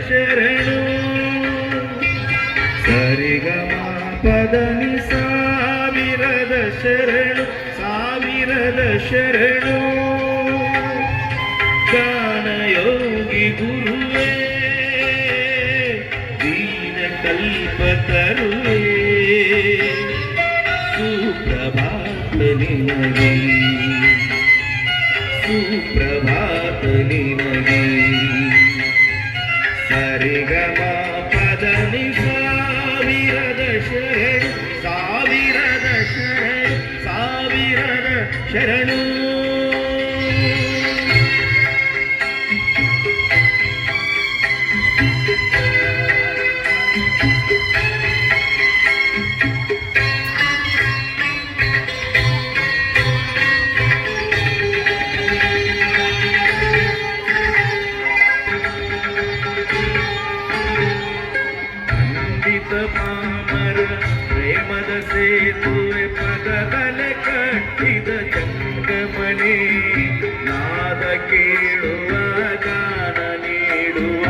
ಶರಣು ಸರಿಗಮ ಪದನಿ ಸಾವಿರದ ಶರಣು ಸಾವಿರದ ಶರಣು ಗಾನಯೋಗಿ ಗುರುವೇ ದೀನ ಕಲ್ಪತರುವೇ ಸುಪ್ರಭಾತ ನಿನಗೆ ಸುಪ್ರಭಾತ ನಿನಗೆ ಸರಿಗಮ ಪದನಿ ಸಾವಿರದ ಶರಣು ಸಾವಿರದ ಶರಣು ಸಾವಿರದ ಶರಣು ಪಾಮರ ಪ್ರೇಮದ ಸೇತುವೆ ಪದದಲೆ ಕಟ್ಟಿದ ಜಂಗಮನೆ ನಾದ ಕೇಳುವ ಗಾನ ನೀಡುವ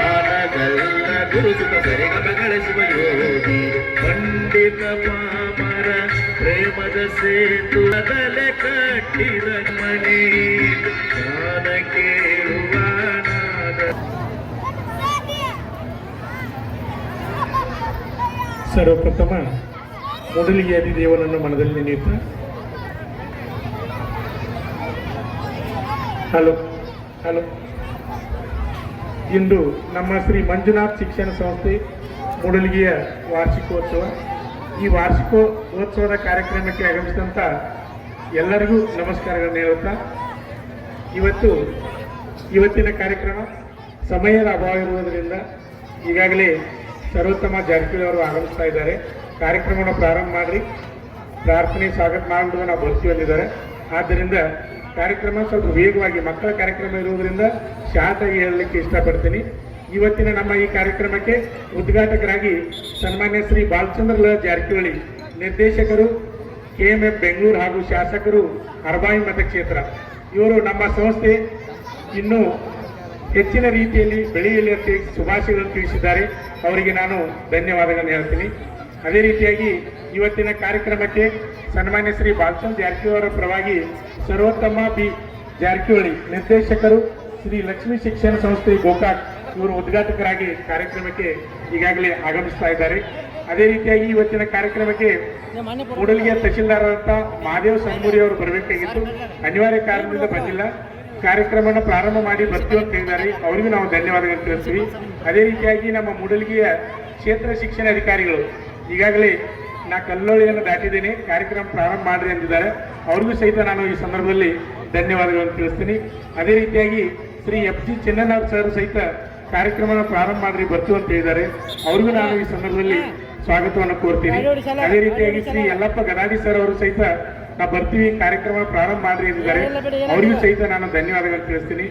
ಆನದಲ್ಲ ಗುರುಸುತ ಸರಿಗಮ ಗಳಿಸುವ ಯೋಗಿ ಪಂಡಿತ ಪಾಮರ ಪ್ರೇಮದ ಸೇತುವದಲೆ ಕಟ್ಟಿದ ಮನೆ ಗಾನ ಕೇಳುವ ನಾದ. ಸರ್ವಪ್ರಥಮ ಮೊದಲಿಗೆ ಅಧಿದೇವನನ್ನು ಮನದಲ್ಲಿ ನೆನೆಯುತ್ತಾ ಹಲೋ ಇಂದು ನಮ್ಮ ಶ್ರೀ ಮಂಜುನಾಥ್ ಶಿಕ್ಷಣ ಸಂಸ್ಥೆ ಮೂಡಲಗಿಯ ವಾರ್ಷಿಕೋತ್ಸವ. ಈ ವಾರ್ಷಿಕೋತ್ಸವದ ಕಾರ್ಯಕ್ರಮಕ್ಕೆ ಆಗಮಿಸಿದಂಥ ಎಲ್ಲರಿಗೂ ನಮಸ್ಕಾರಗಳನ್ನು ಹೇಳುತ್ತಾ ಇವತ್ತಿನ ಕಾರ್ಯಕ್ರಮ ಸಮಯದ ಅಭಾವ ಇರುವುದರಿಂದ ಈಗಾಗಲೇ ಸರ್ವೋತ್ತಮ ಜಾರಕಿಹೊಳಿ ಅವರು ಆಗಮಿಸ್ತಾ ಇದ್ದಾರೆ. ಕಾರ್ಯಕ್ರಮವನ್ನು ಪ್ರಾರಂಭ ಮಾಡಿ ಪ್ರಾರ್ಥನೆ ಸ್ವಾಗತ ಮಾಡಿಬಿಡುವ ನಾವು ಬರ್ತೀವಿ ಅಂದಿದ್ದಾರೆ. ಆದ್ದರಿಂದ ಕಾರ್ಯಕ್ರಮ ಸ್ವಲ್ಪ ವೇಗವಾಗಿ ಮಕ್ಕಳ ಕಾರ್ಯಕ್ರಮ ಇರುವುದರಿಂದ ಶಾರ್ಟಾಗಿ ಹೇಳಲಿಕ್ಕೆ ಇಷ್ಟಪಡ್ತೀನಿ. ಇವತ್ತಿನ ನಮ್ಮ ಈ ಕಾರ್ಯಕ್ರಮಕ್ಕೆ ಉದ್ಘಾಟಕರಾಗಿ ಸನ್ಮಾನ್ಯ ಶ್ರೀ ಬಾಲಚಂದ್ರ ಲ ಜಾರಕಿಹೊಳಿ ನಿರ್ದೇಶಕರು KMF ಬೆಂಗಳೂರು ಹಾಗೂ ಶಾಸಕರು ಅರಬಾವಿ ಮತಕ್ಷೇತ್ರ ಇವರು ನಮ್ಮ ಸಂಸ್ಥೆ ಇನ್ನೂ ಹೆಚ್ಚಿನ ರೀತಿಯಲ್ಲಿ ಬೆಳೆಯಲಿ ಅಂತ ಶುಭಾಶಯಗಳನ್ನು ತಿಳಿಸಿದ್ದಾರೆ. ಅವರಿಗೆ ನಾನು ಧನ್ಯವಾದಗಳನ್ನು ಹೇಳ್ತೀನಿ. ಅದೇ ರೀತಿಯಾಗಿ ಇವತ್ತಿನ ಕಾರ್ಯಕ್ರಮಕ್ಕೆ ಸನ್ಮಾನ್ಯ ಶ್ರೀ ಬಾಲಚಂದ್ರ ಜಾರಕಿಹೊಳಿ ಅವರ ಪರವಾಗಿ ಸರ್ವೋತ್ತಮ ಬಿ ಜಾರಕಿಹೊಳಿ ನಿರ್ದೇಶಕರು ಶ್ರೀ ಲಕ್ಷ್ಮೀ ಶಿಕ್ಷಣ ಸಂಸ್ಥೆ ಗೋಕಾಕ್ ಇವರು ಉದ್ಘಾಟಕರಾಗಿ ಕಾರ್ಯಕ್ರಮಕ್ಕೆ ಈಗಾಗಲೇ ಆಗಮಿಸ್ತಾ ಇದ್ದಾರೆ. ಅದೇ ರೀತಿಯಾಗಿ ಇವತ್ತಿನ ಕಾರ್ಯಕ್ರಮಕ್ಕೆ ಮೂಡಲಗಿಯ ತಹಶೀಲ್ದಾರ್ ಅಂತ ಮಹಾದೇವ್ ಸಂಗೂರಿ ಅವರು ಬರಬೇಕಾಗಿತ್ತು, ಅನಿವಾರ್ಯ ಕಾರಣದಿಂದ ಬಂದಿಲ್ಲ. ಕಾರ್ಯಕ್ರಮವನ್ನು ಪ್ರಾರಂಭ ಮಾಡಿ ಬರ್ತೀವಿ ಅಂತ ಹೇಳಿದ್ದಾರೆ. ಅವರಿಗೂ ನಾವು ಧನ್ಯವಾದಗಳು ತಿಳಿಸ್ತೀವಿ. ಅದೇ ರೀತಿಯಾಗಿ ನಮ್ಮ ಮೂಡಲಗಿಯ ಕ್ಷೇತ್ರ ಶಿಕ್ಷಣ ಅಧಿಕಾರಿಗಳು ಈಗಾಗಲೇ ನಾ ಕಲ್ಲೋಳಿಯನ್ನು ದಾಟಿದ್ದೇನೆ, ಕಾರ್ಯಕ್ರಮ ಪ್ರಾರಂಭ ಮಾಡ್ರಿ ಅಂದಿದ್ದಾರೆ. ಅವ್ರಿಗೂ ಸಹಿತ ನಾನು ಈ ಸಂದರ್ಭದಲ್ಲಿ ಧನ್ಯವಾದಗಳನ್ನು ತಿಳಿಸ್ತೀನಿ. ಅದೇ ರೀತಿಯಾಗಿ ಶ್ರೀ FG ಚೆನ್ನಣ್ಣ ಸರ್ ಸಹಿತ ಕಾರ್ಯಕ್ರಮನ ಪ್ರಾರಂಭ ಮಾಡ್ರಿ ಬರ್ತೀವಿ ಅಂತ ಹೇಳಿದ್ದಾರೆ. ಅವ್ರಿಗೂ ನಾನು ಈ ಸಂದರ್ಭದಲ್ಲಿ ಸ್ವಾಗತವನ್ನು ಕೋರ್ತೀನಿ. ಅದೇ ರೀತಿಯಾಗಿ ಶ್ರೀ ಯಲ್ಲಪ್ಪ ಗದಾಡಿ ಸರ್ ಅವರು ಸಹಿತ ನಾವು ಬರ್ತೀವಿ ಕಾರ್ಯಕ್ರಮ ಪ್ರಾರಂಭ ಮಾಡ್ರಿ ಎಂದಿದ್ದಾರೆ. ಅವರಿಗೂ ಸಹಿತ ನಾನು ಧನ್ಯವಾದಗಳು ತಿಳಿಸ್ತೀನಿ.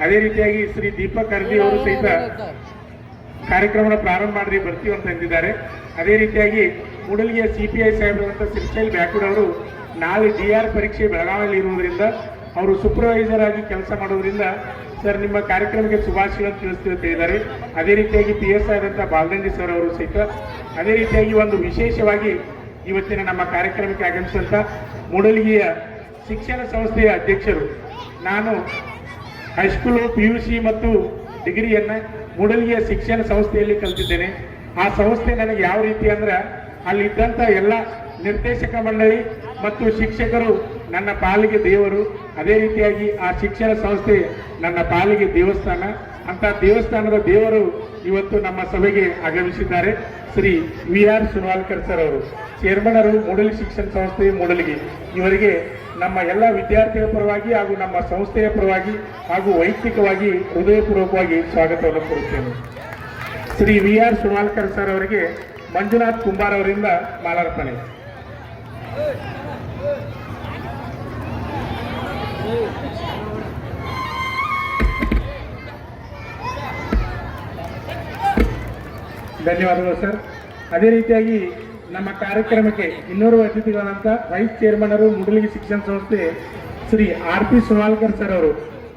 ಅದೇ ರೀತಿಯಾಗಿ ಶ್ರೀ ದೀಪಕ್ ಅರ್ಜಿ ಅವರು ಸಹಿತ ಕಾರ್ಯಕ್ರಮನ ಪ್ರಾರಂಭ ಮಾಡ್ರಿ ಬರ್ತೀವಿ ಅಂತ ಎಂದಿದ್ದಾರೆ. ಅದೇ ರೀತಿಯಾಗಿ ಮೂಡಲಗಿಯ CPI ಸಾಹೇಬರಂತ ಶ್ರೀಶೈಲ್ ಬ್ಯಾಕೂಡ್ ಅವರು ನಾಳೆ DR ಪರೀಕ್ಷೆ ಬೆಳಗಾವಿಯಲ್ಲಿ ಇರುವುದರಿಂದ ಅವರು ಸೂಪರ್ವೈಸರ್ ಆಗಿ ಕೆಲಸ ಮಾಡೋದ್ರಿಂದ ಸರ್ ನಿಮ್ಮ ಕಾರ್ಯಕ್ರಮಕ್ಕೆ ಶುಭಾಶಯಗಳನ್ನು ತಿಳಿಸ್ತೀವಿ ಅಂತ ಹೇಳಿದ್ದಾರೆ. ಅದೇ ರೀತಿಯಾಗಿ PSI ಆದಂಥ ಬಾಲದಂಡಿ ಸರ್ ಅವರು ಸಹಿತ. ಅದೇ ರೀತಿಯಾಗಿ ಒಂದು ವಿಶೇಷವಾಗಿ ಇವತ್ತಿನ ನಮ್ಮ ಕಾರ್ಯಕ್ರಮಕ್ಕೆ ಆಗಮಿಸಿದಂಥ ಮೂಡಲಗಿಯ ಶಿಕ್ಷಣ ಸಂಸ್ಥೆಯ ಅಧ್ಯಕ್ಷರು, ನಾನು ಹೈಸ್ಕೂಲು PUC ಮತ್ತು ಡಿಗ್ರಿಯನ್ನು ಮೂಡಲಗಿಯ ಶಿಕ್ಷಣ ಸಂಸ್ಥೆಯಲ್ಲಿ ಕಲಿತಿದ್ದೇನೆ. ಆ ಸಂಸ್ಥೆ ನನಗೆ ಯಾವ ರೀತಿ ಅಂದ್ರೆ ಅಲ್ಲಿದ್ದಂಥ ಎಲ್ಲ ನಿರ್ದೇಶಕ ಮಂಡಳಿ ಮತ್ತು ಶಿಕ್ಷಕರು ನನ್ನ ಪಾಲಿಗೆ ದೇವರು. ಅದೇ ರೀತಿಯಾಗಿ ಆ ಶಿಕ್ಷಣ ಸಂಸ್ಥೆ ನನ್ನ ಪಾಲಿಗೆ ದೇವಸ್ಥಾನ. ಅಂತ ದೇವಸ್ಥಾನದ ದೇವರು ಇವತ್ತು ನಮ್ಮ ಸಭೆಗೆ ಆಗಮಿಸಿದ್ದಾರೆ. ಶ್ರೀ VR ಸುನ್ವಾಲ್ಕರ್ ಸರ್ ಅವರು ಚೇರ್ಮನರು ಮೂಡಲಗಿ ಶಿಕ್ಷಣ ಸಂಸ್ಥೆ ಮೂಡಲಗಿ. ಇವರಿಗೆ ನಮ್ಮ ಎಲ್ಲ ವಿದ್ಯಾರ್ಥಿಗಳ ಪರವಾಗಿ ಹಾಗೂ ನಮ್ಮ ಸಂಸ್ಥೆಯ ಪರವಾಗಿ ಹಾಗೂ ವೈಯಕ್ತಿಕವಾಗಿ ಹೃದಯಪೂರ್ವಕವಾಗಿ ಸ್ವಾಗತವನ್ನು ಕೋರುತ್ತೇನೆ. ಶ್ರೀ VR ಸುನ್ವಾಲ್ಕರ್ ಸರ್ ಅವರಿಗೆ ಮಂಜುನಾಥ್ ಕುಂಬಾರ್ ಅವರಿಂದ ಮಾಲಾರ್ಪಣೆ. ಧನ್ಯವಾದಗಳು ಸರ್. ಅದೇ ರೀತಿಯಾಗಿ ನಮ್ಮ ಕಾರ್ಯಕ್ರಮಕ್ಕೆ ಇನ್ನೋರ್ವ ಅತಿಥಿಗಳಂತ ವೈಸ್ ಚೇರ್ಮನರು ಮೂಡಲಗಿ ಶಿಕ್ಷಣ ಸಂಸ್ಥೆ ಶ್ರೀ RP ಸುನ್ವಾಲ್ಕರ್ ಸರ್ ಅವರು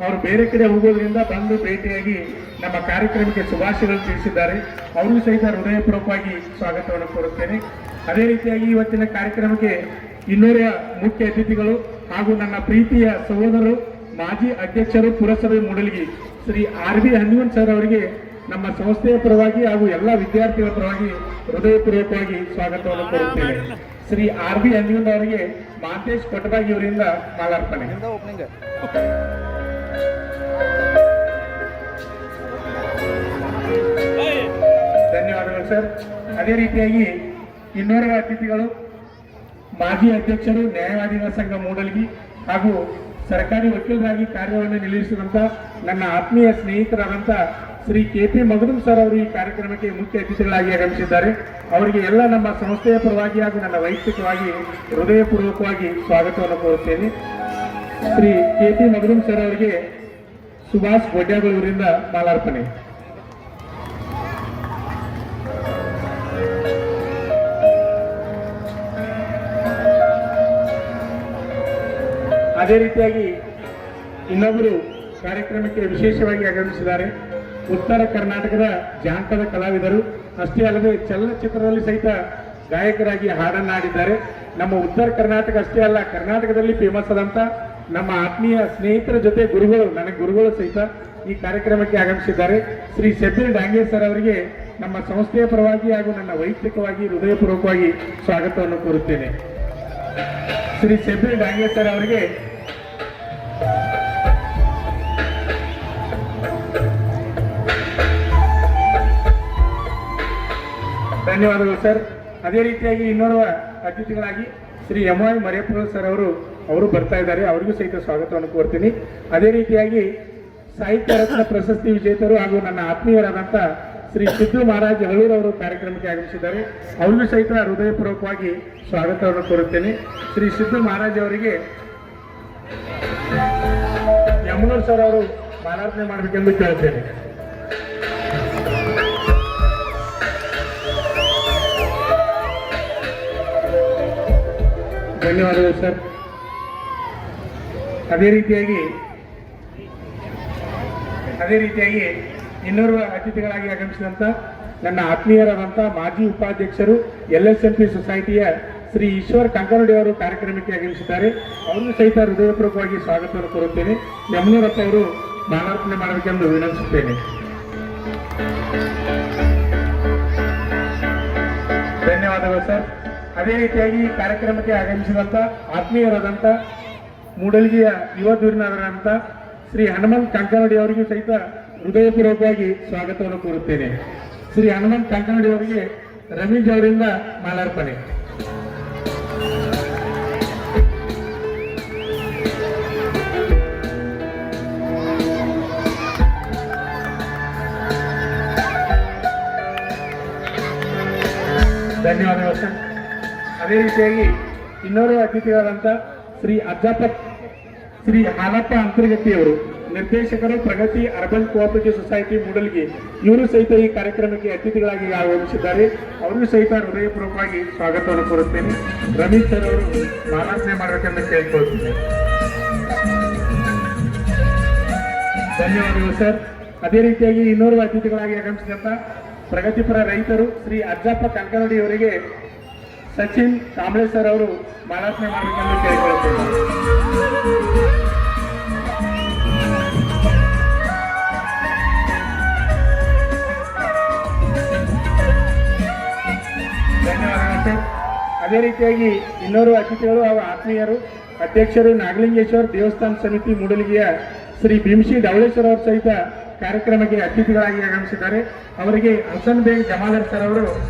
ಅವರು ಬೇರೆ ಕಡೆ ಹೋಗೋದ್ರಿಂದ ಬಂದು ಭೇಟಿಯಾಗಿ ನಮ್ಮ ಕಾರ್ಯಕ್ರಮಕ್ಕೆ ಶುಭಾಶಯಗಳು ತಿಳಿಸಿದ್ದಾರೆ. ಅವರಿಗೂ ಸಹಿತ ಹೃದಯಪೂರ್ವಕವಾಗಿ ಸ್ವಾಗತವನ್ನು ಕೋರುತ್ತೇನೆ. ಅದೇ ರೀತಿಯಾಗಿ ಇವತ್ತಿನ ಕಾರ್ಯಕ್ರಮಕ್ಕೆ ಇನ್ನೋರ್ವ ಮುಖ್ಯ ಅತಿಥಿಗಳು ಹಾಗೂ ನನ್ನ ಪ್ರೀತಿಯ ಸಹೋದರರು ಮಾಜಿ ಅಧ್ಯಕ್ಷರು ಪುರಸಭೆ ಮೂಡಲಗಿ ಶ್ರೀ RB ಹನುಮನ್ ಸರ್ ಅವರಿಗೆ ನಮ್ಮ ಸಂಸ್ಥೆಯ ಪರವಾಗಿ ಹಾಗೂ ಎಲ್ಲ ವಿದ್ಯಾರ್ಥಿಗಳ ಪರವಾಗಿ ಹೃದಯಪೂರ್ವಕವಾಗಿ ಸ್ವಾಗತವನ್ನು ಕೋರುತ್ತೇನೆ. ಶ್ರೀ RB ಹನುಮನ್ ಅವರಿಗೆ ಮಾಂತೇಶ್ ಕೊಟಬಾಗಿ ಅವರಿಂದ ಮಾಲಾರ್ಪಣೆ. ಧನ್ಯವಾದಗಳು ಸರ್. ಅದೇ ರೀತಿಯಾಗಿ ಇನ್ನೋರ್ವ ಅತಿಥಿಗಳು ಮಾಜಿ ಅಧ್ಯಕ್ಷರು ನ್ಯಾಯವಾದಿಗಳ ಸಂಘ ಮೂಡಲಗಿ ಹಾಗೂ ಸರ್ಕಾರಿ ವಕೀಲರಾಗಿ ಕಾರ್ಯವನ್ನು ನಿರ್ವಹಿಸಿದಂಥ ನನ್ನ ಆತ್ಮೀಯ ಸ್ನೇಹಿತರಾದಂಥ ಶ್ರೀ KP ಮಗದುಂ ಸರ್ ಅವರು ಈ ಕಾರ್ಯಕ್ರಮಕ್ಕೆ ಮುಖ್ಯ ಅತಿಥಿಗಳಾಗಿ ಆಗಮಿಸಿದ್ದಾರೆ. ಅವರಿಗೆ ಎಲ್ಲ ನಮ್ಮ ಸಂಸ್ಥೆಯ ಪರವಾಗಿ ಹಾಗೂ ನನ್ನ ವೈಯಕ್ತಿಕವಾಗಿ ಹೃದಯಪೂರ್ವಕವಾಗಿ ಸ್ವಾಗತವನ್ನು ಕೋರುತ್ತೇನೆ. ಶ್ರೀ KP ಮಗದುಂ ಸರ್ ಅವರಿಗೆ ಸುಭಾಷ್ ಗೊಡ್ಯಾಗಳವರಿಂದ ಮಾಲಾರ್ಪಣೆ. ಅದೇ ರೀತಿಯಾಗಿ ಇನ್ನೊಬ್ಬರು ಕಾರ್ಯಕ್ರಮಕ್ಕೆ ವಿಶೇಷವಾಗಿ ಆಗಮಿಸಿದ್ದಾರೆ. ಉತ್ತರ ಕರ್ನಾಟಕದ ಜಾನಪದ ಕಲಾವಿದರು ಅಷ್ಟೇ ಅಲ್ಲದೆ ಚಲನಚಿತ್ರದಲ್ಲಿ ಸಹಿತ ಗಾಯಕರಾಗಿ ಹಾಡನ್ನು ಹಾಡಿದ್ದಾರೆ. ನಮ್ಮ ಉತ್ತರ ಕರ್ನಾಟಕ ಅಷ್ಟೇ ಅಲ್ಲ, ಕರ್ನಾಟಕದಲ್ಲಿ ಫೇಮಸ್ ಆದಂಥ ನಮ್ಮ ಆತ್ಮೀಯ ಸ್ನೇಹಿತರ ಜೊತೆ ಗುರುಗಳು, ನನಗೆ ಗುರುಗಳು ಸಹಿತ ಈ ಕಾರ್ಯಕ್ರಮಕ್ಕೆ ಆಗಮಿಸಿದ್ದಾರೆ. ಶ್ರೀ ಶಬ್ಬೀರ್ ಡಾಂಗೆ ಸರ್ ಅವರಿಗೆ ನಮ್ಮ ಸಂಸ್ಥೆಯ ಪರವಾಗಿ ಹಾಗೂ ನನ್ನ ವೈಯಕ್ತಿಕವಾಗಿ ಹೃದಯಪೂರ್ವಕವಾಗಿ ಸ್ವಾಗತವನ್ನು ಕೋರುತ್ತೇನೆ. ಶ್ರೀ ಶಬ್ಬೀರ್ ಡಾಂಗೆ ಸರ್ ಅವರಿಗೆ ಧನ್ಯವಾದಗಳು ಸರ್. ಅದೇ ರೀತಿಯಾಗಿ ಇನ್ನೋರ್ವ ಅತಿಥಿಗಳಾಗಿ ಶ್ರೀ MY ಮರಿಯಪ್ಪ ಸರ್ ಅವರು ಬರ್ತಾ ಇದ್ದಾರೆ. ಅವರಿಗೂ ಸಹಿತ ಸ್ವಾಗತವನ್ನು ಕೋರ್ತೀನಿ. ಅದೇ ರೀತಿಯಾಗಿ ಸಾಹಿತ್ಯ ರತ್ನ ಪ್ರಶಸ್ತಿ ವಿಜೇತರು ಹಾಗೂ ನನ್ನ ಆತ್ಮೀಯರಾದಂಥ ಶ್ರೀ ಸಿದ್ದು ಮಹಾರಾಜ್ ಹಳೂರ್ ಅವರು ಕಾರ್ಯಕ್ರಮಕ್ಕೆ ಆಗಮಿಸಿದ್ದಾರೆ. ಅವರಿಗೂ ಸಹಿತ ಹೃದಯಪೂರ್ವಕವಾಗಿ ಸ್ವಾಗತವನ್ನು ಕೋರುತ್ತೇನೆ. ಶ್ರೀ ಸಿದ್ದು ಮಹಾರಾಜ್ ಅವರಿಗೆ ಯಮನೂರ್ ಸರ್ ಅವರು ಮಾಲಾರ್ಪಣೆ ಮಾಡಬೇಕೆಂದು ಕೇಳುತ್ತೇನೆ. ಧನ್ಯವಾದಗಳು ಸರ್. ಅದೇ ರೀತಿಯಾಗಿ ಇನ್ನೋರ್ವ ಅತಿಥಿಗಳಾಗಿ ಆಗಮಿಸಿದಂಥ ನನ್ನ ಆತ್ಮೀಯರಾದಂಥ ಮಾಜಿ ಉಪಾಧ್ಯಕ್ಷರು LSMP ಸೊಸೈಟಿಯ ಶ್ರೀ ಈಶ್ವರ್ ಕಂಕನಡಿ ಅವರು ಕಾರ್ಯಕ್ರಮಕ್ಕೆ ಆಗಮಿಸಿದ್ದಾರೆ. ಅವರಿಗೂ ಸಹಿತ ಹೃದಯಪೂರ್ವಕವಾಗಿ ಸ್ವಾಗತವನ್ನು ಕೋರುತ್ತೇನೆ. ಯಮನೂರಪ್ಪ ಅವರು ಮಾಲಾರ್ಪಣೆ ಮಾಡಬೇಕೆಂದು ವಿನಂತಿಸುತ್ತೇನೆ. ಧನ್ಯವಾದಗಳು ಸರ್. ಅದೇ ರೀತಿಯಾಗಿ ಈ ಕಾರ್ಯಕ್ರಮಕ್ಕೆ ಆಗಮಿಸಿದಂಥ ಆತ್ಮೀಯರಾದಂಥ ಮೂಡಲಗಿಯ ಯುವ ಧುರೀಣರಾದಂಥ ಶ್ರೀ ಹನುಮಂತ್ ಕಂಕನಡಿ ಅವರಿಗೂ ಸಹಿತ ಹೃದಯಪೂರ್ವಕವಾಗಿ ಸ್ವಾಗತವನ್ನು ಕೋರುತ್ತೇನೆ. ಶ್ರೀ ಹನುಮಂತ್ ಕಂಕನಡಿ ಅವರಿಗೆ ರಮೇಶ್ ಅವರಿಂದ ಮಾಲಾರ್ಪಣೆ. ಧನ್ಯವಾದಗಳು ಸರ್. ಅದೇ ರೀತಿಯಾಗಿ ಇನ್ನೋರ್ವ ಅತಿಥಿಗಳಾದಂಥ ಶ್ರೀ ಹಾಲಪ್ಪ ಅಂತರ್ಗತಿಯವರು ನಿರ್ದೇಶಕರು ಪ್ರಗತಿ ಅರ್ಬನ್ ಕೋಆಪರೇಟಿವ್ ಸೊಸೈಟಿ ಮೂಡಲಗಿ, ಇವರು ಸಹಿತ ಈ ಕಾರ್ಯಕ್ರಮಕ್ಕೆ ಅತಿಥಿಗಳಾಗಿ ಆಗಮಿಸಿದ್ದಾರೆ. ಅವರಿಗೂ ಸಹಿತ ಹೃದಯಪೂರ್ವಕವಾಗಿ ಸ್ವಾಗತವನ್ನು ಕೋರುತ್ತೇನೆ. ರಮೇಶ್ ಸರ್ ಅವರು ಮಾಲಾರ್ಪಣೆ ಮಾಡಬೇಕೆಂದು ಕೇಳಿಕೊಳ್ತೀನಿ. ಧನ್ಯವಾದಗಳು ಸರ್. ಅದೇ ರೀತಿಯಾಗಿ ಇನ್ನೋರ್ವ ಅತಿಥಿಗಳಾಗಿ ಆಗಮಿಸಿದಂಥ ಪ್ರಗತಿಪರ ರೈತರು ಶ್ರೀ ಅಜ್ಜಪ್ಪ ಕಂಕನಡಿ ಅವರಿಗೆ ಸಚಿನ್ ಕಾಂಬ್ಳೆ ಸರ್ ಅವರು ಮಾಲಾರ್ಪಣೆ ಮಾಡಬೇಕೆಂದು ಕೇಳಿಕೊಳ್ಳುತ್ತೇನೆ. ಧನ್ಯವಾದಗಳು ಸರ್. ಅದೇ ರೀತಿಯಾಗಿ ಇನ್ನೋರ್ವ ಅತಿಥಿಗಳು ಹಾಗೂ ಆತ್ಮೀಯರು ಅಧ್ಯಕ್ಷರು ನಾಗಲಿಂಗೇಶ್ವರ ದೇವಸ್ಥಾನ ಸಮಿತಿ ಮೂಡಲಗಿಯ ಶ್ರೀ ಭೀಮಶಿ ಡವಳೇಶ್ವರ ಅವರು ಸಹಿತ ಕಾರ್ಯಕ್ರಮಕ್ಕೆ ಅತಿಥಿಗಳಾಗಿ ಆಗಮಿಸಿದ್ದಾರೆ. ಅವರಿಗೆ ಹಸನ್ ಬೇಗ್ ಜಮಾದಾರ್ ಸರ್ ಅವರು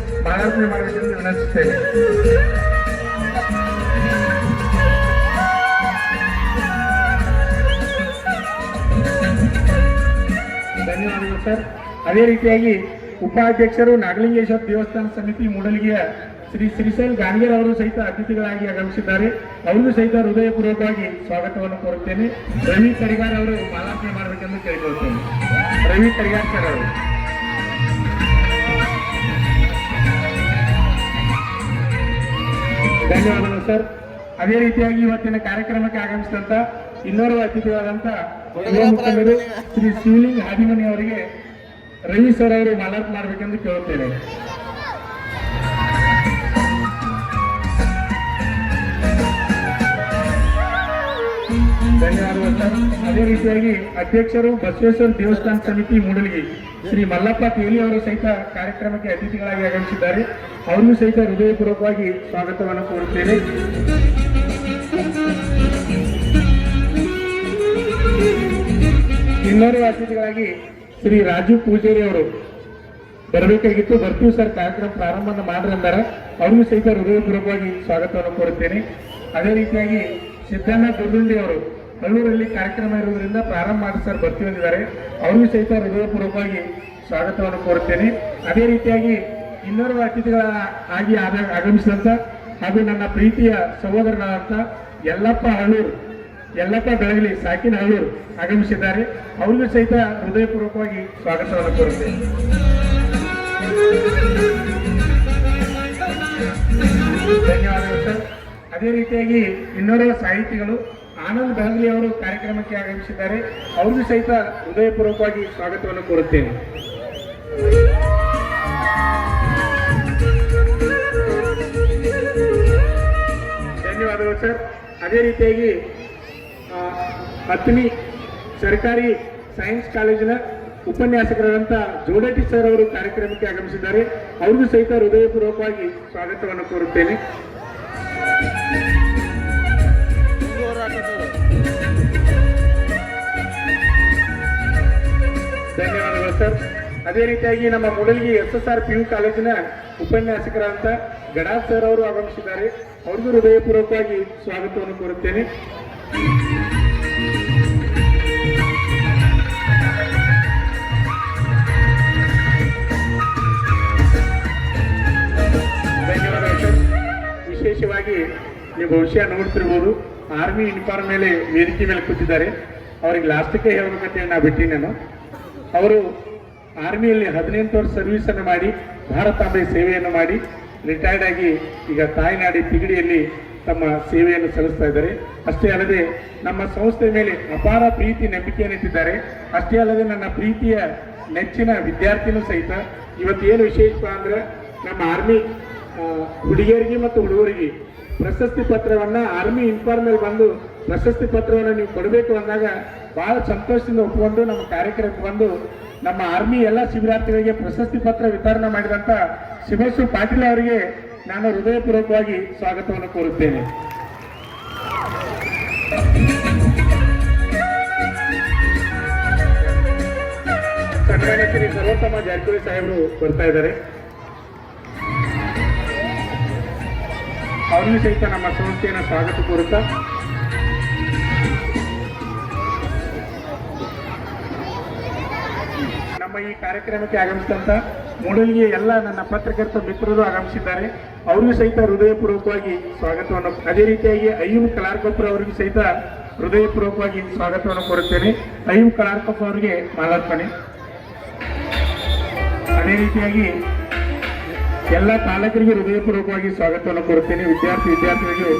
ಮಾಲಾರ್ಪಣೆ ಮಾಡಬೇಕೆಂದು ವಿನಂತಿಸುತ್ತೇವೆ. ಧನ್ಯವಾದಗಳು ಸರ್. ಅದೇ ರೀತಿಯಾಗಿ ಉಪಾಧ್ಯಕ್ಷರು ನಾಗಲಿಂಗೇಶ್ವರ ದೇವಸ್ಥಾನ ಸಮಿತಿ ಮೂಡಲಗಿಯ ಶ್ರೀ ಶ್ರೀಶೈಲ್ ಗಾಂಗೇರ್ ಅವರು ಸಹಿತ ಅತಿಥಿಗಳಾಗಿ ಆಗಮಿಸಿದ್ದಾರೆ. ಅವರಿಗೂ ಸಹಿತ ಹೃದಯಪೂರ್ವಕವಾಗಿ ಸ್ವಾಗತವನ್ನು ಕೋರುತ್ತೇನೆ. ರವಿ ಕರಿಗಾರ್ ಅವರು ಮಾಲಾರ್ಪಣೆ ಮಾಡಬೇಕೆಂದು ಕೇಳಿಕೊಳ್ಳುತ್ತೇನೆ. ರವಿ ಕರಿಗಾರ್ ಸರ್ ಅವರು. ಧನ್ಯವಾದಗಳು ಸರ್. ಅದೇ ರೀತಿಯಾಗಿ ಇವತ್ತಿನ ಕಾರ್ಯಕ್ರಮಕ್ಕೆ ಆಗಮಿಸಿದಂಥ ಇನ್ನೋರ್ವ ಅತಿಥಿಗಳಾದಂಥ ಯುವ ಮುಖಂಡರು ಶ್ರೀ ಶಿವಲಿಂಗ್ ಹಾದಿಮನಿ ಅವರಿಗೆ ರವಿ ಸರ್ ಅವರು ಮಾಲಾರ್ಪಣೆ ಮಾಡಬೇಕೆಂದು ಕೇಳುತ್ತೇನೆ. ಧನ್ಯವಾದಗಳು ಸರ್. ಅದೇ ರೀತಿಯಾಗಿ ಅಧ್ಯಕ್ಷರು ಬಸವೇಶ್ವರ ದೇವಸ್ಥಾನ ಸಮಿತಿ ಮೂಡಲಗಿ ಶ್ರೀ ಮಲ್ಲಪ್ಪ ತೇಲಿ ಅವರು ಸಹಿತ ಕಾರ್ಯಕ್ರಮಕ್ಕೆ ಅತಿಥಿಗಳಾಗಿ ಆಗಮಿಸಿದ್ದಾರೆ. ಅವರಿಗೂ ಸಹಿತ ಹೃದಯಪೂರ್ವಕವಾಗಿ ಸ್ವಾಗತವನ್ನು ಕೋರುತ್ತೇನೆ. ಇನ್ನೋರ್ವ ಅತಿಥಿಗಳಾಗಿ ಶ್ರೀ ರಾಜು ಪೂಜಾರಿ ಅವರು ಬರಬೇಕಾಗಿತ್ತು, ಬರ್ತೀವಿ ಸರ್, ಕಾರ್ಯಕ್ರಮ ಪ್ರಾರಂಭವನ್ನು ಮಾಡ್ರಿ ಅಂದಾರ. ಅವ್ರಿಗೂ ಸಹಿತ ಹೃದಯಪೂರ್ವಕವಾಗಿ ಸ್ವಾಗತವನ್ನು ಕೋರುತ್ತೇನೆ. ಅದೇ ರೀತಿಯಾಗಿ ಸಿದ್ದಣ್ಣ ದುರ್ಗುಂಡಿ ಅವರು ಹಳ್ಳೂರಲ್ಲಿ ಕಾರ್ಯಕ್ರಮ ಇರುವುದರಿಂದ ಪ್ರಾರಂಭ ಮಾಡಿ ಸರ್ ಬರ್ತೀವಿ ಅಂದಿದ್ದಾರೆ. ಅವ್ರಿಗೂ ಸಹಿತ ಹೃದಯಪೂರ್ವಕವಾಗಿ ಸ್ವಾಗತವನ್ನು ಕೋರುತ್ತೇನೆ. ಅದೇ ರೀತಿಯಾಗಿ ಇನ್ನೋರ್ವ ಅತಿಥಿಗಳ ಆಗಿ ಆಗಮಿಸಿದಂಥ ಹಾಗೂ ನನ್ನ ಪ್ರೀತಿಯ ಸಹೋದರನಾದಂಥ ಯಲ್ಲಪ್ಪ ಬೆಳಗಲಿ ಸಾಕಿನ ಹಳ್ಳೂರು ಆಗಮಿಸಿದ್ದಾರೆ. ಅವ್ರಿಗೂ ಸಹಿತ ಹೃದಯಪೂರ್ವಕವಾಗಿ ಸ್ವಾಗತವನ್ನು ಕೋರುತ್ತೇನೆ. ಧನ್ಯವಾದಗಳು ಸರ್. ಅದೇ ರೀತಿಯಾಗಿ ಇನ್ನೋರ್ವ ಸಾಹಿತಿಗಳು ಆನಂದ್ ಬೆಳಗಲಿ ಅವರು ಕಾರ್ಯಕ್ರಮಕ್ಕೆ ಆಗಮಿಸಿದ್ದಾರೆ. ಅವ್ರಿಗೂ ಸಹಿತ ಹೃದಯಪೂರ್ವಕವಾಗಿ ಸ್ವಾಗತವನ್ನು ಕೋರುತ್ತೇನೆ. ಧನ್ಯವಾದಗಳು ಸರ್. ಅದೇ ರೀತಿಯಾಗಿ ಹತ್ತನೇ ಸರ್ಕಾರಿ ಸೈನ್ಸ್ ಕಾಲೇಜಿನ ಉಪನ್ಯಾಸಕರಾದಂಥ ಜೋಡಟಿ ಸರ್ ಅವರು ಕಾರ್ಯಕ್ರಮಕ್ಕೆ ಆಗಮಿಸಿದ್ದಾರೆ. ಅವ್ರಿಗೂ ಸಹಿತ ಹೃದಯಪೂರ್ವಕವಾಗಿ ಸ್ವಾಗತವನ್ನು ಕೋರುತ್ತೇನೆ. ಧನ್ಯವಾದಗಳು ಸರ್. ಅದೇ ರೀತಿಯಾಗಿ ನಮ್ಮ ಮೂಡಲಗಿ SSR PU ಕಾಲೇಜಿನ ಉಪನ್ಯಾಸಕರಾದಂಥ ಗಡಾಸ್ ಸರ್ ಅವರು ಆಗಮಿಸಿದ್ದಾರೆ. ಅವ್ರಿಗೂ ಹೃದಯಪೂರ್ವಕವಾಗಿ ಸ್ವಾಗತವನ್ನು ಕೋರುತ್ತೇನೆ. ಧನ್ಯವಾದಗಳು ಸರ್. ವಿಶೇಷವಾಗಿ ನೀವು ಬಹುಶಃ ನೋಡ್ತಿರ್ಬೋದು, ಆರ್ಮಿ ಯೂನಿಫಾರ್ಮ್ ಮೇಲೆ ವೇದಿಕೆ ಮೇಲೆ ಕೂತಿದ್ದಾರೆ. ಅವ್ರಿಗೆ ಲಾಸ್ಟಿಗೆ ಹೇಳ್ಬೇಕಂತೇಳಿ ನಾ ಬಿಟ್ಟು ನಾನು ಅವರು ಆರ್ಮಿಯಲ್ಲಿ 18 ವರ್ಷ ಸರ್ವಿಸನ್ನು ಮಾಡಿ ಭಾರತಾಂಬೆ ಸೇವೆಯನ್ನು ಮಾಡಿ ರಿಟೈರ್ಡ್ ಆಗಿ ಈಗ ತಾಯ್ನಾಡಿ ತಿಗಡಿಯಲ್ಲಿ ತಮ್ಮ ಸೇವೆಯನ್ನು ಸಲ್ಲಿಸ್ತಾ ಇದ್ದಾರೆ. ಅಷ್ಟೇ ಅಲ್ಲದೆ ನಮ್ಮ ಸಂಸ್ಥೆ ಮೇಲೆ ಅಪಾರ ಪ್ರೀತಿ ನಂಬಿಕೆಯನ್ನು ಇಟ್ಟಿದ್ದಾರೆ. ಅಷ್ಟೇ ಅಲ್ಲದೆ ನನ್ನ ಪ್ರೀತಿಯ ನೆಚ್ಚಿನ ವಿದ್ಯಾರ್ಥಿನೂ ಸಹಿತ ಇವತ್ತೇನು ವಿಶೇಷ ಅಂದ್ರೆ ನಮ್ಮ ಆರ್ಮಿ ಹುಡುಗಿಯರಿಗೆ ಮತ್ತು ಹುಡುಗರಿಗೆ ಪ್ರಶಸ್ತಿ ಪತ್ರವನ್ನು ಆರ್ಮಿ ಇನ್ಫಾರ್ಮಲ್ ಬಂದು ಪ್ರಶಸ್ತಿ ಪತ್ರವನ್ನು ನೀವು ಕೊಡಬೇಕು ಅಂದಾಗ ಬಹಳ ಸಂತೋಷದಿಂದ ಒಪ್ಪಿಕೊಂಡು ನಮ್ಮ ಕಾರ್ಯಕ್ರಮಕ್ಕೆ ಬಂದು ನಮ್ಮ ಆರ್ಮಿ ಎಲ್ಲ ಶಿಬಿರಾರ್ಥಿಗಳಿಗೆ ಪ್ರಶಸ್ತಿ ಪತ್ರ ವಿತರಣೆ ಮಾಡಿದಂಥ ಶಿವೇಶ್ವರ ಪಾಟೀಲ್ ಅವರಿಗೆ ನಾನು ಹೃದಯಪೂರ್ವಕವಾಗಿ ಸ್ವಾಗತವನ್ನು ಕೋರುತ್ತೇನೆ. ಸನ್ಮಾನ್ಯ ಶ್ರೀ ಸರ್ವೋತ್ತಮ ಜಾರಕಿಹೊಳಿ ಸಾಹೇಬರು ಬರ್ತಾ ಇದ್ದಾರೆ. ಅವರಿಗೂ ಸಹಿತ ನಮ್ಮ ಸಂಸ್ಥೆಯನ್ನು ಸ್ವಾಗತ ಕೋರುತ್ತಾ ನಮ್ಮ ಈ ಕಾರ್ಯಕ್ರಮಕ್ಕೆ ಆಗಮಿಸಿದಂಥ ಮೂಡಲಗಿ ಎಲ್ಲ ನನ್ನ ಪತ್ರಕರ್ತ ಮಿತ್ರರು ಆಗಮಿಸಿದ್ದಾರೆ. ಅವರಿಗೂ ಸಹಿತ ಹೃದಯಪೂರ್ವಕವಾಗಿ ಸ್ವಾಗತವನ್ನು, ಅದೇ ರೀತಿಯಾಗಿ ಅಯ್ಯೂಬ್ ಕಲಾರ್ಕೊಪ್ಪರ್ ಅವರಿಗೂ ಸಹಿತ ಹೃದಯಪೂರ್ವಕವಾಗಿ ಸ್ವಾಗತವನ್ನು ಕೋರುತ್ತೇನೆ. ಅಯ್ಯೂಬ್ ಕಲಾರ್ಕೊಪ್ಪ ಅವರಿಗೆ ಮಾಲಾರ್ಪಣೆ. ಅದೇ ರೀತಿಯಾಗಿ ಎಲ್ಲ ಪಾಲಕರಿಗೆ ಹೃದಯಪೂರ್ವಕವಾಗಿ ಸ್ವಾಗತವನ್ನು ಕೋರುತ್ತೇನೆ. ವಿದ್ಯಾರ್ಥಿಗಳಿಗೂ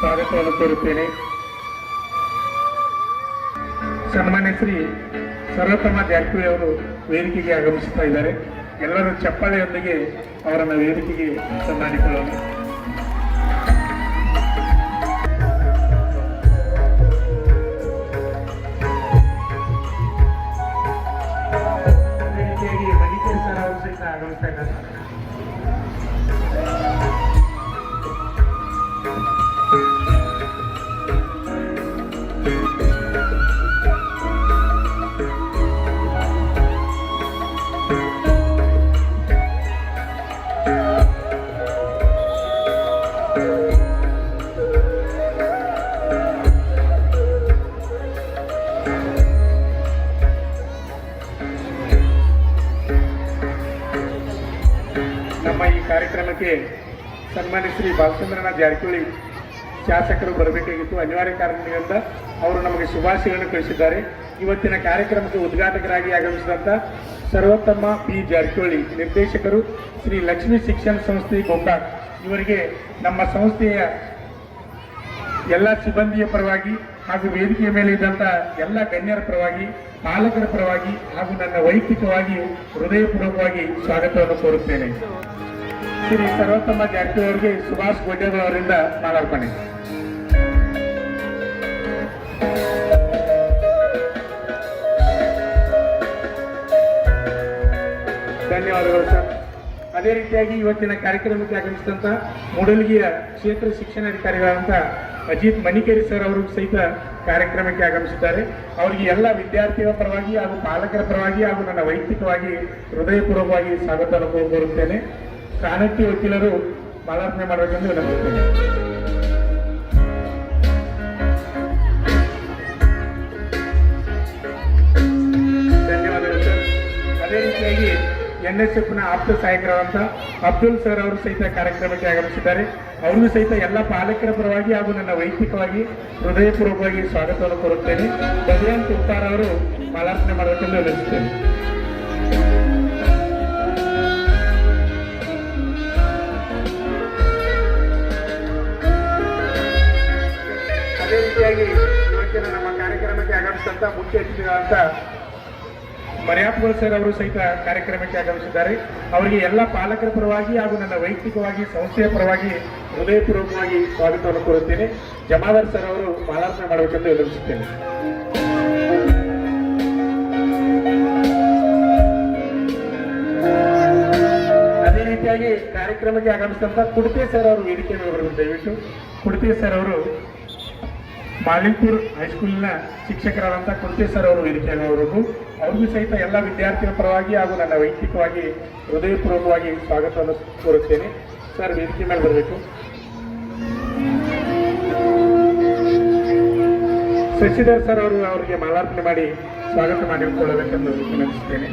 ಸ್ವಾಗತವನ್ನು ಕೋರುತ್ತೇನೆ. ಸನ್ಮಾನ್ಯ ಶ್ರೀ ಸರ್ವೋತ್ತಮ ಜಾರಕಿಹೊಳಿ ಅವರು ವೇದಿಕೆಗೆ ಆಗಮಿಸುತ್ತಾ ಇದ್ದಾರೆ. ಎಲ್ಲರೂ ಚಪ್ಪಾಳೆಯೊಂದಿಗೆ ಅವರನ್ನು ವೇದಿಕೆಗೆ ಸನ್ಮಾನಿಕೊಳ್ಳೋಣ. ಅದೇ ರೀತಿಯಾಗಿ ಮಲ್ಲಿಕೇಶ್ ಸರ್ ಅವರು ಸಹಿತ ಆಗಮಿಸ್ತಾ ಇದ್ದಾರೆ. ನಮ್ಮ ಈ ಕಾರ್ಯಕ್ರಮಕ್ಕೆ ಸನ್ಮಾನ್ಯ ಶ್ರೀ ಬಾಲಚಂದ್ರನಾಥ್ ಜಾರಕಿಹೊಳಿ ಶಾಸಕರು ಬರಬೇಕಾಗಿತ್ತು. ಅನಿವಾರ್ಯ ಕಾರಣದಿಂದ ಅವರು ನಮಗೆ ಶುಭಾಶಯಗಳನ್ನು ಕಳಿಸಿದ್ದಾರೆ. ಇವತ್ತಿನ ಕಾರ್ಯಕ್ರಮಕ್ಕೆ ಉದ್ಘಾಟಕರಾಗಿ ಆಗಮಿಸಿದಂಥ ಸರ್ವೋತ್ತಮ ಪಿ ಜಾರಕಿಹೊಳಿ ನಿರ್ದೇಶಕರು ಶ್ರೀ ಲಕ್ಷ್ಮೀ ಶಿಕ್ಷಣ ಸಂಸ್ಥೆ ಗೊಂಬಾಕ್ ಇವರಿಗೆ ನಮ್ಮ ಸಂಸ್ಥೆಯ ಎಲ್ಲ ಸಿಬ್ಬಂದಿಯ ಪರವಾಗಿ ಹಾಗೂ ವೇದಿಕೆಯ ಮೇಲೆ ಇದ್ದಂಥ ಎಲ್ಲ ಗಣ್ಯರ ಪರವಾಗಿ, ಪಾಲಕರ ಪರವಾಗಿ ಹಾಗೂ ನನ್ನ ವೈಯಕ್ತಿಕವಾಗಿ ಹೃದಯಪೂರ್ವಕವಾಗಿ ಸ್ವಾಗತವನ್ನು ಕೋರುತ್ತೇನೆ. ಶ್ರೀ ಸರ್ವೋತ್ತಮ ಜಾರಕಿಹೊಳಿ ಅವರಿಗೆ ಸುಭಾಷ್ ಗೋಡ್ಯಾದ ಅವರಿಂದ ಮಾಲಾರ್ಪಣೆ. ಧನ್ಯವಾದಗಳು ಸರ್. ಅದೇ ರೀತಿಯಾಗಿ ಇವತ್ತಿನ ಕಾರ್ಯಕ್ರಮಕ್ಕೆ ಆಗಮಿಸಿದಂಥ ಮೂಡಲಗಿಯ ಕ್ಷೇತ್ರ ಶಿಕ್ಷಣಾಧಿಕಾರಿಗಳಾದಂಥ ಅಜಿತ್ ಮನಿಕೇರಿ ಸರ್ ಅವರು ಸಹಿತ ಕಾರ್ಯಕ್ರಮಕ್ಕೆ ಆಗಮಿಸಿದ್ದಾರೆ. ಅವರಿಗೆ ಎಲ್ಲ ವಿದ್ಯಾರ್ಥಿಗಳ ಪರವಾಗಿ ಹಾಗೂ ಪಾಲಕರ ಪರವಾಗಿ ಹಾಗೂ ನನ್ನ ವೈಯಕ್ತಿಕವಾಗಿ ಹೃದಯಪೂರ್ವಕವಾಗಿ ಸ್ವಾಗತವನ್ನು ಕೋರುತ್ತೇನೆ. ಕಾನಟ್ಟಿ ವಕೀಲರು ಮಾಲಾರ್ಪಣೆ ಮಾಡಬೇಕೆಂದು ವಿನಂತಿಸುತ್ತೇನೆ. ಧನ್ಯವಾದಗಳು ಸರ್. ಅದೇ ರೀತಿಯಾಗಿ NSFನ ಆಪ್ತ ಸಹಾಯಕರಾದಂಥ ಅಬ್ದುಲ್ ಸರ್ ಅವರು ಸಹಿತ ಕಾರ್ಯಕ್ರಮಕ್ಕೆ ಆಗಮಿಸಿದ್ದಾರೆ. ಅವ್ರಿಗೂ ಸಹಿತ ಎಲ್ಲ ಪಾಲಕರ ಪರವಾಗಿ ಹಾಗೂ ನನ್ನ ವೈಯಕ್ತಿಕವಾಗಿ ಹೃದಯಪೂರ್ವಕವಾಗಿ ಸ್ವಾಗತವನ್ನು ಕೋರುತ್ತೇನೆ. ಭಗವಂತ ಉತ್ತಾರ್ ಅವರು ಮಾಲಾರ್ಪಣೆ ಮಾಡಬೇಕೆಂದು ವಿನಂತಿಸುತ್ತೇನೆ. ಅದೇ ರೀತಿಯಾಗಿ ಇವತ್ತಿನ ನಮ್ಮ ಕಾರ್ಯಕ್ರಮಕ್ಕೆ ಆಗಮಿಸಿದಂಥ ಮುಖ್ಯ ಅತಿಥಿಗಳಂತ ಮರ್ಯಾಪುರ ಸರ್ ಅವರು ಸಹಿತ ಕಾರ್ಯಕ್ರಮಕ್ಕೆ ಆಗಮಿಸಿದ್ದಾರೆ. ಅವರಿಗೆ ಎಲ್ಲ ಪಾಲಕರ ಪರವಾಗಿ ಹಾಗೂ ನನ್ನ ವೈಯಕ್ತಿಕವಾಗಿ ಸಂಸ್ಥೆಯ ಪರವಾಗಿ ಹೃದಯಪೂರ್ವಕವಾಗಿ ಸ್ವಾಗತವನ್ನು ಕೋರುತ್ತೇನೆ. ಜಮಾದಾರ್ ಸರ್ ಅವರು ಮಾಲಾರ್ಪಣೆ ಮಾಡಬೇಕೆಂದು ವಿನಂತಿಸುತ್ತೇನೆ. ಅದೇ ರೀತಿಯಾಗಿ ಕಾರ್ಯಕ್ರಮಕ್ಕೆ ಆಗಮಿಸಿದಂಥ ಕುಡ್ತೆ ಸರ್ ಅವರು ವೇದಿಕೆ ಮೇಲೆ ಬರಬೇಕು. ದಯವಿಟ್ಟು ಕುಡ್ತೆ ಸರ್ ಅವರು ಮಾಲಿಂಪುರ್ ಹೈಸ್ಕೂಲಿನ ಶಿಕ್ಷಕರಾದಂಥ ಕುಡ್ತೆ ಸರ್ ಅವರು ವೇದಿಕೆಯನ್ನು ಬರಬೇಕು. ಅವ್ರಿಗೂ ಸಹಿತ ಎಲ್ಲ ವಿದ್ಯಾರ್ಥಿಗಳ ಪರವಾಗಿ ಹಾಗೂ ನನ್ನ ವೈಯಕ್ತಿಕವಾಗಿ ಹೃದಯಪೂರ್ವಕವಾಗಿ ಸ್ವಾಗತವನ್ನು ಕೋರುತ್ತೇನೆ. ಸರ್ ವೇದಿಕೆ ಮೇಲೆ ಬರಬೇಕು. ಶಶಿಧರ್ ಸರ್ ಅವರು ಅವರಿಗೆ ಮಾಲಾರ್ಪಣೆ ಮಾಡಿ ಸ್ವಾಗತ ಮಾಡಿಕೊಳ್ಳಬೇಕೆಂದು ವಿನಂತಿಸುತ್ತೇನೆ.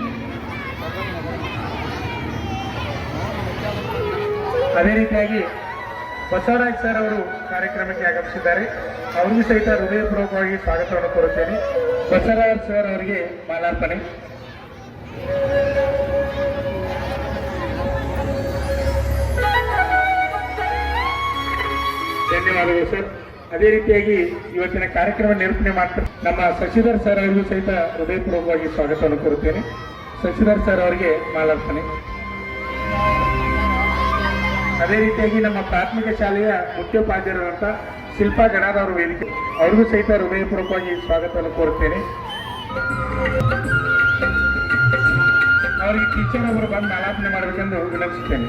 ಅದೇ ರೀತಿಯಾಗಿ ಬಸವರಾಜ್ ಸರ್ ಅವರು ಕಾರ್ಯಕ್ರಮಕ್ಕೆ ಆಗಮಿಸಿದ್ದಾರೆ. ಅವರಿಗೂ ಸಹಿತ ಹೃದಯಪೂರ್ವಕವಾಗಿ ಸ್ವಾಗತವನ್ನು ಕೋರುತ್ತೇನೆ. ಬಸವರಾಜ್ ಸರ್ ಅವರಿಗೆ ಮಾಲಾರ್ಪಣೆ. ಧನ್ಯವಾದಗಳು ಸರ್. ಅದೇ ರೀತಿಯಾಗಿ ಇವತ್ತಿನ ಕಾರ್ಯಕ್ರಮ ನಿರೂಪಣೆ ಮಾಡ್ತಾರೆ ನಮ್ಮ ಶಶಿಧರ್ ಸರ್ ಅವರಿಗೂ ಸಹಿತ ಹೃದಯಪೂರ್ವಕವಾಗಿ ಸ್ವಾಗತವನ್ನು ಕೋರುತ್ತೇನೆ. ಶಶಿಧರ್ ಸರ್ ಅವರಿಗೆ ಮಾಲಾರ್ಪಣೆ. ಅದೇ ರೀತಿಯಾಗಿ ನಮ್ಮ ಪ್ರಾಥಮಿಕ ಶಾಲೆಯ ಮುಖ್ಯೋಪಾಧ್ಯಾಯರಾದಂಥ ಶಿಲ್ಪಾ ಗಣಾದ ಅವರು ವೇದಿಕೆ, ಅವ್ರಿಗೂ ಸಹಿತ ಹೃದಯಪೂರ್ವಕವಾಗಿ ಸ್ವಾಗತವನ್ನು ಕೋರುತ್ತೇನೆ. ಅವರಿಗೆ ಟೀಚರ್ ಅವರು ಬಂದು ಮಾಲಾರ್ಪಣೆ ಮಾಡಬೇಕೆಂದು ವಿನಂತಿಸುತ್ತೇನೆ.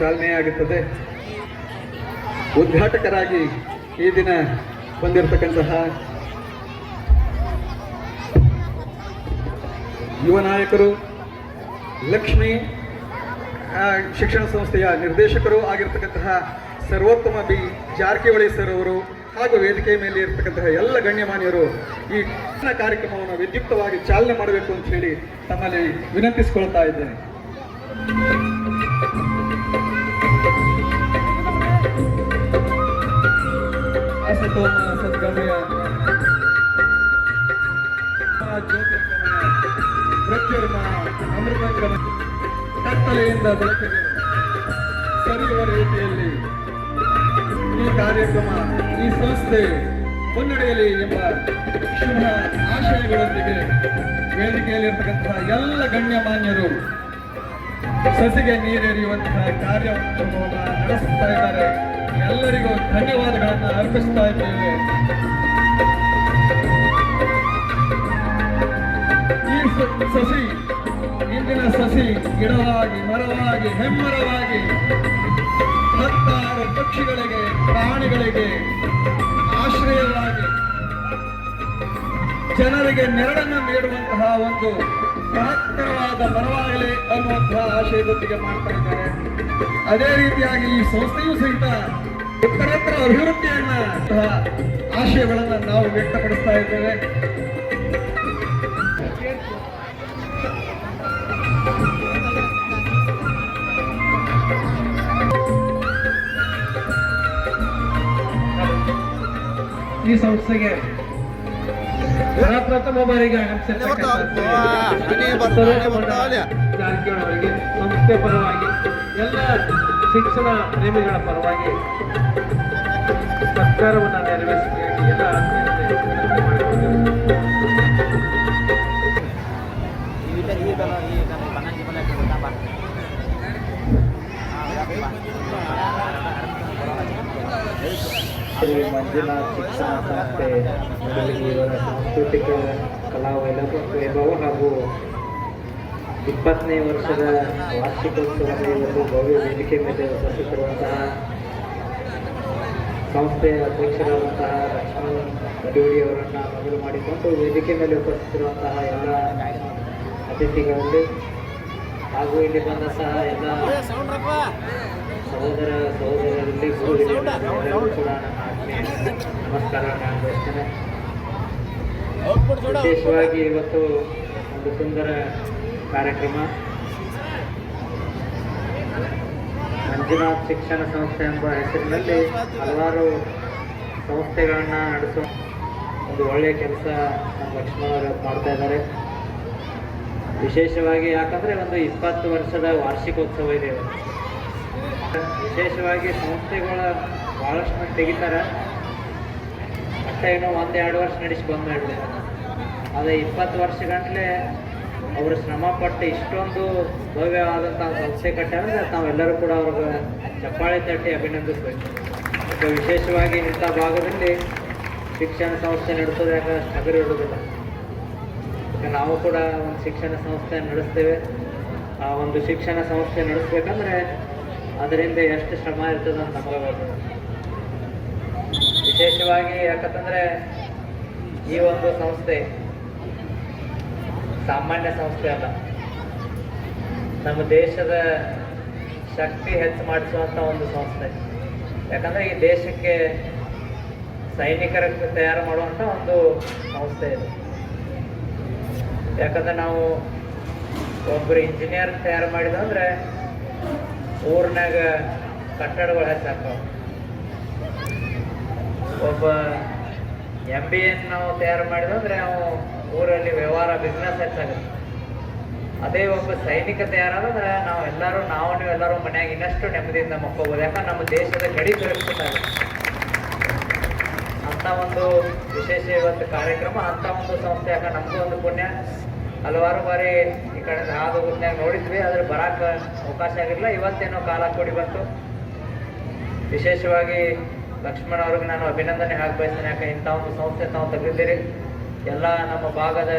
ಚಾಲನೆಯಾಗುತ್ತದೆ. ಉದ್ಘಾಟಕರಾಗಿ ಈ ದಿನ ಬಂದಿರತಕ್ಕಂತಹ ಯುವ ನಾಯಕರು, ಲಕ್ಷ್ಮಿ ಶಿಕ್ಷಣ ಸಂಸ್ಥೆಯ ನಿರ್ದೇಶಕರು ಆಗಿರ್ತಕ್ಕಂತಹ ಸರ್ವೋತ್ತಮ ಬಿ ಜಾರಕಿಹೊಳಿ ಸರ್ ಅವರು ಹಾಗೂ ವೇದಿಕೆಯ ಮೇಲೆ ಇರತಕ್ಕಂತಹ ಎಲ್ಲ ಗಣ್ಯಮಾನ್ಯರು ಈ ಕಾರ್ಯಕ್ರಮವನ್ನು ವಿದ್ಯುಕ್ತವಾಗಿ ಚಾಲನೆ ಮಾಡಬೇಕು ಅಂತ ಹೇಳಿ ತಮ್ಮಲ್ಲಿ ವಿನಂತಿಸಿಕೊಳ್ತಾ ಇದ್ದೇನೆ. ಅಸತೋಮ ಸದ್ಗಮಯ ಜ್ಯೋತಿರ್ಗಮಯ ಪ್ರತ್ಯರ್ಮ ಅಮೃತಗಮಯ ಕತ್ತಲೆಯಿಂದ ಬೆಳಕಿಗೆ ಸರಿಯುವ ರೀತಿಯಲ್ಲಿ ಈ ಕಾರ್ಯಕ್ರಮ, ಈ ಸಂಸ್ಥೆ ಮುನ್ನಡೆಯಲಿ ಎಂಬ ಶುಭ ಆಶಯಗಳೊಂದಿಗೆ ವೇದಿಕೆಯಲ್ಲಿರ್ತಕ್ಕಂತಹ ಎಲ್ಲ ಗಣ್ಯಮಾನ್ಯರು ಸಸಿಗೆ ನೀರೆರೆಯುವಂತಹ ಕಾರ್ಯಕ್ರಮವನ್ನು ನಡೆಸುತ್ತಾ ಇದ್ದಾರೆ. ಎಲ್ಲರಿಗೂ ಧನ್ಯವಾದಗಳನ್ನು ಅರ್ಪಿಸ್ತಾ ಇದ್ದೇವೆ. ಈ ಸಸಿ, ಇಂದಿನ ಸಸಿ ಗಿಡವಾಗಿ, ಮರವಾಗಿ, ಹೆಮ್ಮರವಾಗಿ ಹತ್ತಾರು ಪಕ್ಷಿಗಳಿಗೆ, ಪ್ರಾಣಿಗಳಿಗೆ ಆಶ್ರಯವಾಗಿ ಜನರಿಗೆ ನೆರಳನ್ನು ನೀಡುವಂತಹ ಒಂದು ಮಹತ್ತರವಾದ ಮರವಾಗಲಿ ಅನ್ನುವಂತಹ ಆಶಯದೊಂದಿಗೆ ಮಾಡ್ತಾ ಇದ್ದಾರೆ. ಅದೇ ರೀತಿಯಾಗಿ ಈ ಸಂಸ್ಥೆಯೂ ಸಹಿತ ಉತ್ತರೋತ್ತರ ಅಭಿವೃದ್ಧಿಯನ್ನ ಆಶಯಗಳನ್ನು ನಾವು ವ್ಯಕ್ತಪಡಿಸ್ತಾ ಇದ್ದೇವೆ. ಈ ಸಂಸ್ಥೆಗೆ ಪ್ರಥಮ ಬಾರಿಗೆ ಆಗಮಿಸಿರ್ತಕ್ಕಂಥ ಜಾರಕಿಹೊಳಿ ಅವರಿಗೆ ಸಂಸ್ಥೆ ಪರವಾಗಿ ಎಲ್ಲ ಶಿಕ್ಷಣ ಪ್ರೇಮಿಗಳ ಪರವಾಗಿ ಸರ್ಕಾರವನ್ನು ನೆರವೇರಿಸಬೇಕಾಗಿ ಎಲ್ಲ ಆತ್ಮೀಯತೆ ವಿನಂತಿ ಮಾಡಿಕೊಂಡಿದ್ದೇನೆ. ಶ್ರೀ ಮಂಜುನಾಥ್ ಶಿಕ್ಷಣ ಸಂಸ್ಥೆ ಇವರ ಸಾಂಸ್ಕೃತಿಕ ಕಲಾ ವೈಭವ ಹಾಗೂ 20ನೇ ವರ್ಷದ ವಾರ್ಷಿಕೋತ್ಸವದ ಒಂದು ಭವ್ಯ ವೇದಿಕೆ ಮೇಲೆ ಉಪಸ್ಥಿತರುವಂತಹ ಸಂಸ್ಥೆಯ ಅಧ್ಯಕ್ಷರಾದಂತಹ ಲಕ್ಷ್ಮಣ್ ಕಡಿಯೋಡಿ ಅವರನ್ನು ಮೊದಲು ಮಾಡಿಕೊಂಡು ವೇದಿಕೆ ಮೇಲೆ ಉಪಸ್ಥಿತರುವಂತಹ ಎಲ್ಲ ಅತಿಥಿಗಳಲ್ಲಿ ಹಾಗೂ ಇಲ್ಲಿ ಬಂದ ಸಹ ಎಲ್ಲ ಸಹೋದರ ಸಹೋದರರಲ್ಲಿ ಗುರುಗಳು ಕೂಡ ನನ್ನ ಆತ್ಮೀಯ ನಮಸ್ಕಾರವನ್ನು ಬಯಸ್ತೇನೆ. ವಿಶೇಷವಾಗಿ ಇವತ್ತು ಒಂದು ಸುಂದರ ಕಾರ್ಯಕ್ರಮ ಮಂಜುನಾಥ್ ಶಿಕ್ಷಣ ಸಂಸ್ಥೆ ಎಂಬ ಹೆಸರಿನಲ್ಲಿ ಹಲವಾರು ಸಂಸ್ಥೆಗಳನ್ನು ನಡೆಸುವ ಒಂದು ಒಳ್ಳೆಯ ಕೆಲಸ ನಮ್ಮ ಲಕ್ಷ್ಮಣ ಅವರು ಮಾಡ್ತಾ ಇದ್ದಾರೆ. ವಿಶೇಷವಾಗಿ ಯಾಕಂದರೆ ಒಂದು 20 ವರ್ಷದ ವಾರ್ಷಿಕೋತ್ಸವ ಇದೆ. ವಿಶೇಷವಾಗಿ ಸಂಸ್ಥೆಗಳ ಭಾಳಷ್ಟು ತೆಗಿತಾರೆ, ಅಷ್ಟೇ ಏನೋ 1-2 ವರ್ಷ ನಡೆಸಿ ಬಂದು ಮಾಡಿಬಿಡ್ತಾರೆ. ಅದೇ 20 ವರ್ಷ ಗಂಟಲೆ ಅವರು ಶ್ರಮಪಟ್ಟು ಇಷ್ಟೊಂದು ಭವ್ಯವಾದಂಥ ಸಂಸ್ಥೆ ಕಟ್ಟಾರೆ. ತಾವೆಲ್ಲರೂ ಕೂಡ ಅವ್ರಿಗೆ ಚಪ್ಪಾಳೆ ತಟ್ಟಿ ಅಭಿನಂದಿಸಬೇಕು. ವಿಶೇಷವಾಗಿ ಇಂಥ ಭಾಗದಲ್ಲಿ ಶಿಕ್ಷಣ ಸಂಸ್ಥೆ ನಡೆಸೋದು ಯಾಕೆ ಹಗರು ಇರೋದಿಲ್ಲ. ನಾವು ಕೂಡ ಒಂದು ಶಿಕ್ಷಣ ಸಂಸ್ಥೆ ನಡೆಸ್ತೇವೆ. ಆ ಒಂದು ಶಿಕ್ಷಣ ಸಂಸ್ಥೆ ನಡೆಸ್ಬೇಕಂದ್ರೆ ಅದರಿಂದ ಎಷ್ಟು ಶ್ರಮ ಇರ್ತದೆ ಅಂತ ನಮಗೆ ಗೊತ್ತಿದೆ. ವಿಶೇಷವಾಗಿ ಯಾಕಂತಂದರೆ ಈ ಒಂದು ಸಂಸ್ಥೆ ಸಾಮಾನ್ಯ ಸಂಸ್ಥೆ ಅಲ್ಲ. ನಮ್ಮ ದೇಶದ ಶಕ್ತಿ ಹೆಚ್ಚು ಮಾಡಿಸುವಂಥ ಒಂದು ಸಂಸ್ಥೆ. ಯಾಕಂದರೆ ಈ ದೇಶಕ್ಕೆ ಸೈನಿಕರ ತಯಾರು ಮಾಡುವಂಥ ಒಂದು ಸಂಸ್ಥೆ ಇದೆ. ಯಾಕಂದರೆ ನಾವು ಒಬ್ಬರು ಇಂಜಿನಿಯರ್ ತಯಾರು ಮಾಡಿದಂದ್ರೆ ಊರಿನಾಗ ಕಟ್ಟಡಗಳು ಹೆಚ್ಚಾಗ್ತಾವೆ. ಒಬ್ಬ MBA ನಾವು ತಯಾರು ಮಾಡಿದಂದ್ರೆ ನಾವು ಊರಲ್ಲಿ ವ್ಯವಹಾರ ಬಿಸ್ನೆಸ್ ಹೆಚ್ಚಾಗುತ್ತೆ. ಅದೇ ಒಬ್ಬ ಸೈನಿಕ ತಯಾರಾದ್ರೆ ನೀವೆಲ್ಲರೂ ಮನ್ಯಾಗ ಇನ್ನಷ್ಟು ನೆಮ್ಮದಿಯಿಂದ ಮಕ್ಕೋಬೋದು. ಯಾಕಂದ್ರೆ ನಮ್ಮ ದೇಶದ ಗಡಿ ಸುರಕ್ಷಿತ ಆಗುತ್ತೆ. ಅಂಥ ಒಂದು ವಿಶೇಷ ಇವತ್ತು ಕಾರ್ಯಕ್ರಮ, ಅಂಥ ಒಂದು ಸಂಸ್ಥೆ. ಯಾಕಂದ್ರೆ ನಮಗೂ ಒಂದು ಪುಣ್ಯ, ಹಲವಾರು ಬಾರಿ ಈ ಕಡೆ ಹಾದು ಊರಿನಾಗ ನೋಡಿದ್ವಿ, ಆದರೆ ಬರಾಕ ಅವಕಾಶ ಆಗಿರಲಿಲ್ಲ. ಇವತ್ತೇನೋ ಕಾಲ ಕೂಡಿ ಬಂತು. ವಿಶೇಷವಾಗಿ ಲಕ್ಷ್ಮಣ್ ಅವ್ರಿಗೆ ನಾನು ಅಭಿನಂದನೆ ಬಯಸ್ತೇನೆ. ಯಾಕೆ ಇಂಥ ಒಂದು ಸಂಸ್ಥೆ ತಾವು ತೆಗೆದಿದ್ದೀರಿ. ಎಲ್ಲ ನಮ್ಮ ಭಾಗದ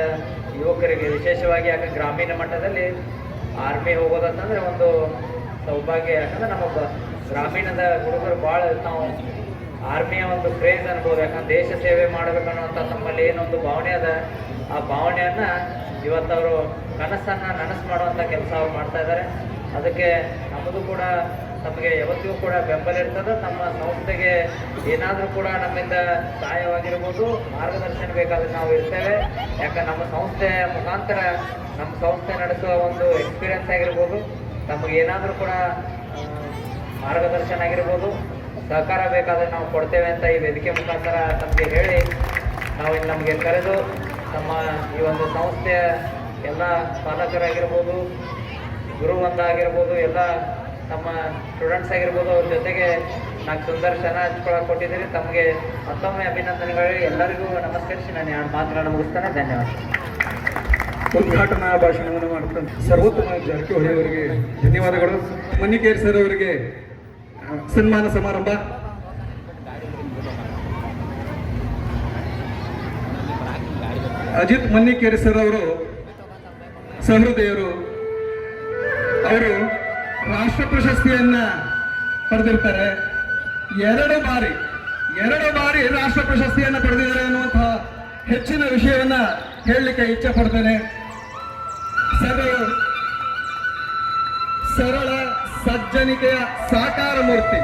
ಯುವಕರಿಗೆ ವಿಶೇಷವಾಗಿ ಯಾಕೆ ಗ್ರಾಮೀಣ ಮಟ್ಟದಲ್ಲಿ ಆರ್ಮಿ ಹೋಗೋದಂತಂದರೆ ಒಂದು ಸೌಭಾಗ್ಯ. ಯಾಕಂದ್ರೆ ನಮ್ಮ ಗ್ರಾಮೀಣದ ಹುಡುಗರು ಭಾಳ ನಾವು ಆರ್ಮಿಯ ಒಂದು ಕ್ರೇಜ್ ಅನ್ಬೋದು. ಯಾಕಂದ್ರೆ ದೇಶ ಸೇವೆ ಮಾಡಬೇಕನ್ನುವಂಥ ನಮ್ಮಲ್ಲಿ ಏನೊಂದು ಭಾವನೆ ಅದ, ಆ ಭಾವನೆಯನ್ನು ಇವತ್ತವರು ಕನಸನ್ನು ನನಸು ಮಾಡುವಂಥ ಕೆಲಸ ಅವ್ರು ಮಾಡ್ತಾ ಇದ್ದಾರೆ. ಅದಕ್ಕೆ ನಮ್ಮದು ಕೂಡ ನಮಗೆ ಯಾವತ್ತಿಗೂ ಕೂಡ ಬೆಂಬಲ ಇರ್ತದೆ. ನಮ್ಮ ಸಂಸ್ಥೆಗೆ ಏನಾದರೂ ಕೂಡ ನಮ್ಮಿಂದ ಸಹಾಯವಾಗಿರ್ಬೋದು, ಮಾರ್ಗದರ್ಶನ ಬೇಕಾದರೆ ನಾವು ಇರ್ತೇವೆ. ಯಾಕಂದ್ರೆ ನಮ್ಮ ಸಂಸ್ಥೆಯ ಮುಖಾಂತರ ನಮ್ಮ ಸಂಸ್ಥೆ ನಡೆಸುವ ಒಂದು ಎಕ್ಸ್ಪೀರಿಯನ್ಸ್ ಆಗಿರ್ಬೋದು, ನಮಗೆ ಏನಾದರೂ ಕೂಡ ಮಾರ್ಗದರ್ಶನ ಆಗಿರ್ಬೋದು, ಸಹಕಾರ ಬೇಕಾದರೆ ನಾವು ಕೊಡ್ತೇವೆ ಅಂತ ಈ ವೇದಿಕೆ ಮುಖಾಂತರ ನಮಗೆ ಹೇಳಿ ನಾವು ಇಲ್ಲಿ ನಮಗೆ ಕರೆದು ನಮ್ಮ ಈ ಒಂದು ಸಂಸ್ಥೆಯ ಎಲ್ಲ ಪಾಲಕರಾಗಿರ್ಬೋದು, ಗುರುವಂದ ಆಗಿರ್ಬೋದು, ಎಲ್ಲ ನಮ್ಮ ಸ್ಟೂಡೆಂಟ್ಸ್ ಆಗಿರ್ಬೋದು, ಅವ್ರ ಜೊತೆಗೆ ನಾಲ್ಕು ಸುಂದರ ಕ್ಷಣ ಹಂಚ್ಕೊಳ್ಳೋಕೆ ಕೊಟ್ಟಿದ್ದೀರಿ. ತಮಗೆ ಮತ್ತೊಮ್ಮೆ ಅಭಿನಂದನೆಗಳು. ಎಲ್ಲರಿಗೂ ನಮಸ್ಕರಿಸಿ ನಾನು 2 ಮಾತುಗಳನ್ನು ಮುಗಿಸ್ತೇನೆ. ಧನ್ಯವಾದ. ಉದ್ಘಾಟನಾ ಭಾಷಣವನ್ನು ಮಾಡ್ತಾರೆ ಸರ್ವೋತ್ತಮ ಜಾರಕಿಹೊಳಿ ಅವರಿಗೆ ಧನ್ಯವಾದಗಳು. ಮನ್ನಿಕೇರಿ ಸರ್ ಅವರಿಗೆ ಸನ್ಮಾನ ಸಮಾರಂಭ. ಅಜಿತ್ ಮನ್ನಿಕೇರಿ ಸರ್ ಅವರು ಸಹೃದಯರು. ಅವರು ರಾಷ್ಟ್ರ ಪ್ರಶಸ್ತಿಯನ್ನ ಪಡೆದಿರ್ತಾರೆ. 2 ಬಾರಿ ರಾಷ್ಟ್ರ ಪ್ರಶಸ್ತಿಯನ್ನ ಪಡೆದಿದ್ದಾರೆ ಅನ್ನುವಂತಹ ಹೆಚ್ಚಿನ ವಿಷಯವನ್ನ ಹೇಳಲಿಕ್ಕೆ ಇಚ್ಛೆ ಪಡ್ತೇನೆ. ಸರಳ ಸಜ್ಜನಿಕೆಯ ಸಾಕಾರ ಮೂರ್ತಿ.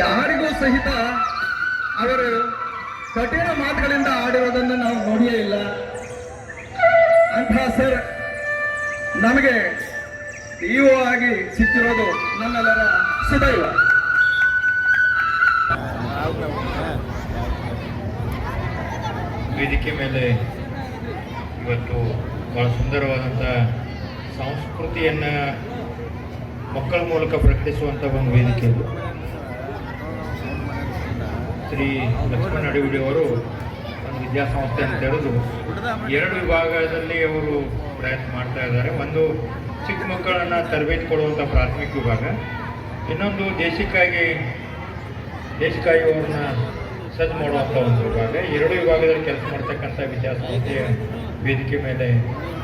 ಯಾರಿಗೂ ಸಹಿತ ಅವರು ಕಠಿಣ ಮಾತುಗಳಿಂದ ಆಡಿರೋದನ್ನು ನಾವು ನೋಡಿಯೇ ಇಲ್ಲ. ಅಂತಹ ಸರ್ ನಮಗೆ ಇಒ ಆಗಿ ಸಿಕ್ಕಿರೋದು ನಮ್ಮೆಲ್ಲರ ಸುದೈವ. ವೇದಿಕೆ ಮೇಲೆ ಇವತ್ತು ಭಾಳ ಸುಂದರವಾದಂಥ ಸಂಸ್ಕೃತಿಯನ್ನು ಮಕ್ಕಳ ಮೂಲಕ ಪ್ರಕಟಿಸುವಂಥ ಒಂದು ವೇದಿಕೆ ಇದು. ಶ್ರೀ ಲಕ್ಷ್ಮಣ ಅಡಿಗುಡಿ ಅವರು ಒಂದು ವಿದ್ಯಾಸಂಸ್ಥೆಯನ್ನು ತೆರೆದು 2 ವಿಭಾಗದಲ್ಲಿ ಅವರು ಪ್ರಯತ್ನ ಮಾಡ್ತಾ ಇದ್ದಾರೆ. ಒಂದು ಚಿಕ್ಕ ಮಕ್ಕಳನ್ನು ತರಬೇತಿ ಕೊಡುವಂಥ ಪ್ರಾಥಮಿಕ ವಿಭಾಗ, ಇನ್ನೊಂದು ದೇಶಕ್ಕಾಗಿ ಅವ್ರನ್ನ ಸಜ್ಜು ಮಾಡುವಂಥ ಒಂದು ವಿಭಾಗ. 2 ವಿಭಾಗದಲ್ಲಿ ಕೆಲಸ ಮಾಡ್ತಕ್ಕಂಥ ವಿದ್ಯಾಸಂಸ್ಥೆಯ ವೇದಿಕೆ ಮೇಲೆ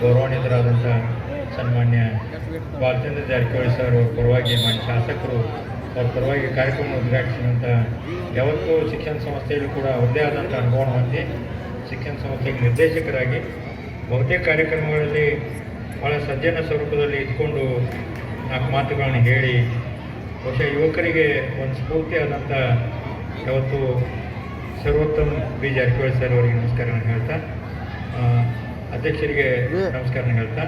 ಗೌರವಾನ್ವಿತರಾದಂಥ ಸನ್ಮಾನ್ಯ ಬಾಲಚಂದ್ರ ಜಾರಕಿಹೊಳಿ ಸರ್ ಅವ್ರ ಪರವಾಗಿ ಮಾನ್ಯ ಶಾಸಕರು ಅವ್ರ ಪರವಾಗಿ ಕಾರ್ಯಕ್ರಮ ಉದ್ಘಾಟಿಸಿದಂಥ ಯಾವತ್ತೂ ಶಿಕ್ಷಣ ಸಂಸ್ಥೆಯಲ್ಲೂ ಕೂಡ ಅವ್ರದ್ದೇ ಆದಂಥ ಅನುಭವ ಹೊಂದಿ ಶಿಕ್ಷಣ ಸಂಸ್ಥೆಗೆ ನಿರ್ದೇಶಕರಾಗಿ ಬಹುತೇಕ ಕಾರ್ಯಕ್ರಮಗಳಲ್ಲಿ ಭಾಳ ಸಜ್ಜನ ಸ್ವರೂಪದಲ್ಲಿ ಇದ್ಕೊಂಡು 4 ಮಾತುಗಳನ್ನು ಹೇಳಿ ಬಹುಶಃ ಯುವಕರಿಗೆ ಒಂದು ಸ್ಫೂರ್ತಿಯಾದಂಥ ಯಾವತ್ತು ಸರ್ವೋತ್ತಮ ಬಿ ಜಾರಕಿಹೊಳಿ ಸರ್ ಅವರಿಗೆ ನಮಸ್ಕಾರಗಳನ್ನು ಹೇಳ್ತಾ, ಅಧ್ಯಕ್ಷರಿಗೆ ನಮಸ್ಕಾರನ ಹೇಳ್ತಾ,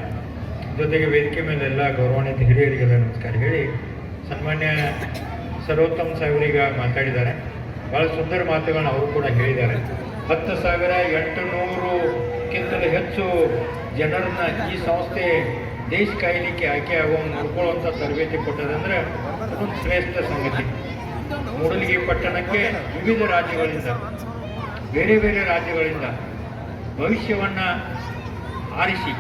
ಜೊತೆಗೆ ವೇದಿಕೆ ಮೇಲೆಲ್ಲ ಗೌರವಾನ್ವಿತ ಹಿರಿಯರಿಗೆಲ್ಲ ನಮಸ್ಕಾರ ಹೇಳಿ, ಸನ್ಮಾನ್ಯ ಸರ್ವೋತ್ತಮ ಸಾಹೇಬರೀಗ ಮಾತಾಡಿದ್ದಾರೆ. ಭಾಳ ಸುಂದರ ಮಾತುಗಳನ್ನ ಅವರು ಕೂಡ ಹೇಳಿದ್ದಾರೆ. 10,800ಕ್ಕಿಂತಲೂ ಹೆಚ್ಚು ಜನರನ್ನ ಈ ಸಂಸ್ಥೆ ದೇಶ ಕಾಯಲಿಕ್ಕೆ ಆಯ್ಕೆ ಆಗುವಂಗೆ ನೋಡ್ಕೊಳ್ಳುವಂಥ ತರಬೇತಿ ಕೊಟ್ಟದಂದರೆ ಅದೊಂದು ಶ್ರೇಷ್ಠ ಸಂಗತಿ. ಮೂಡಲಗಿ ಪಟ್ಟಣಕ್ಕೆ ವಿವಿಧ ರಾಜ್ಯಗಳಿಂದ, ಬೇರೆ ಬೇರೆ ರಾಜ್ಯಗಳಿಂದ ಭವಿಷ್ಯವನ್ನು ಆರಿಸಿ,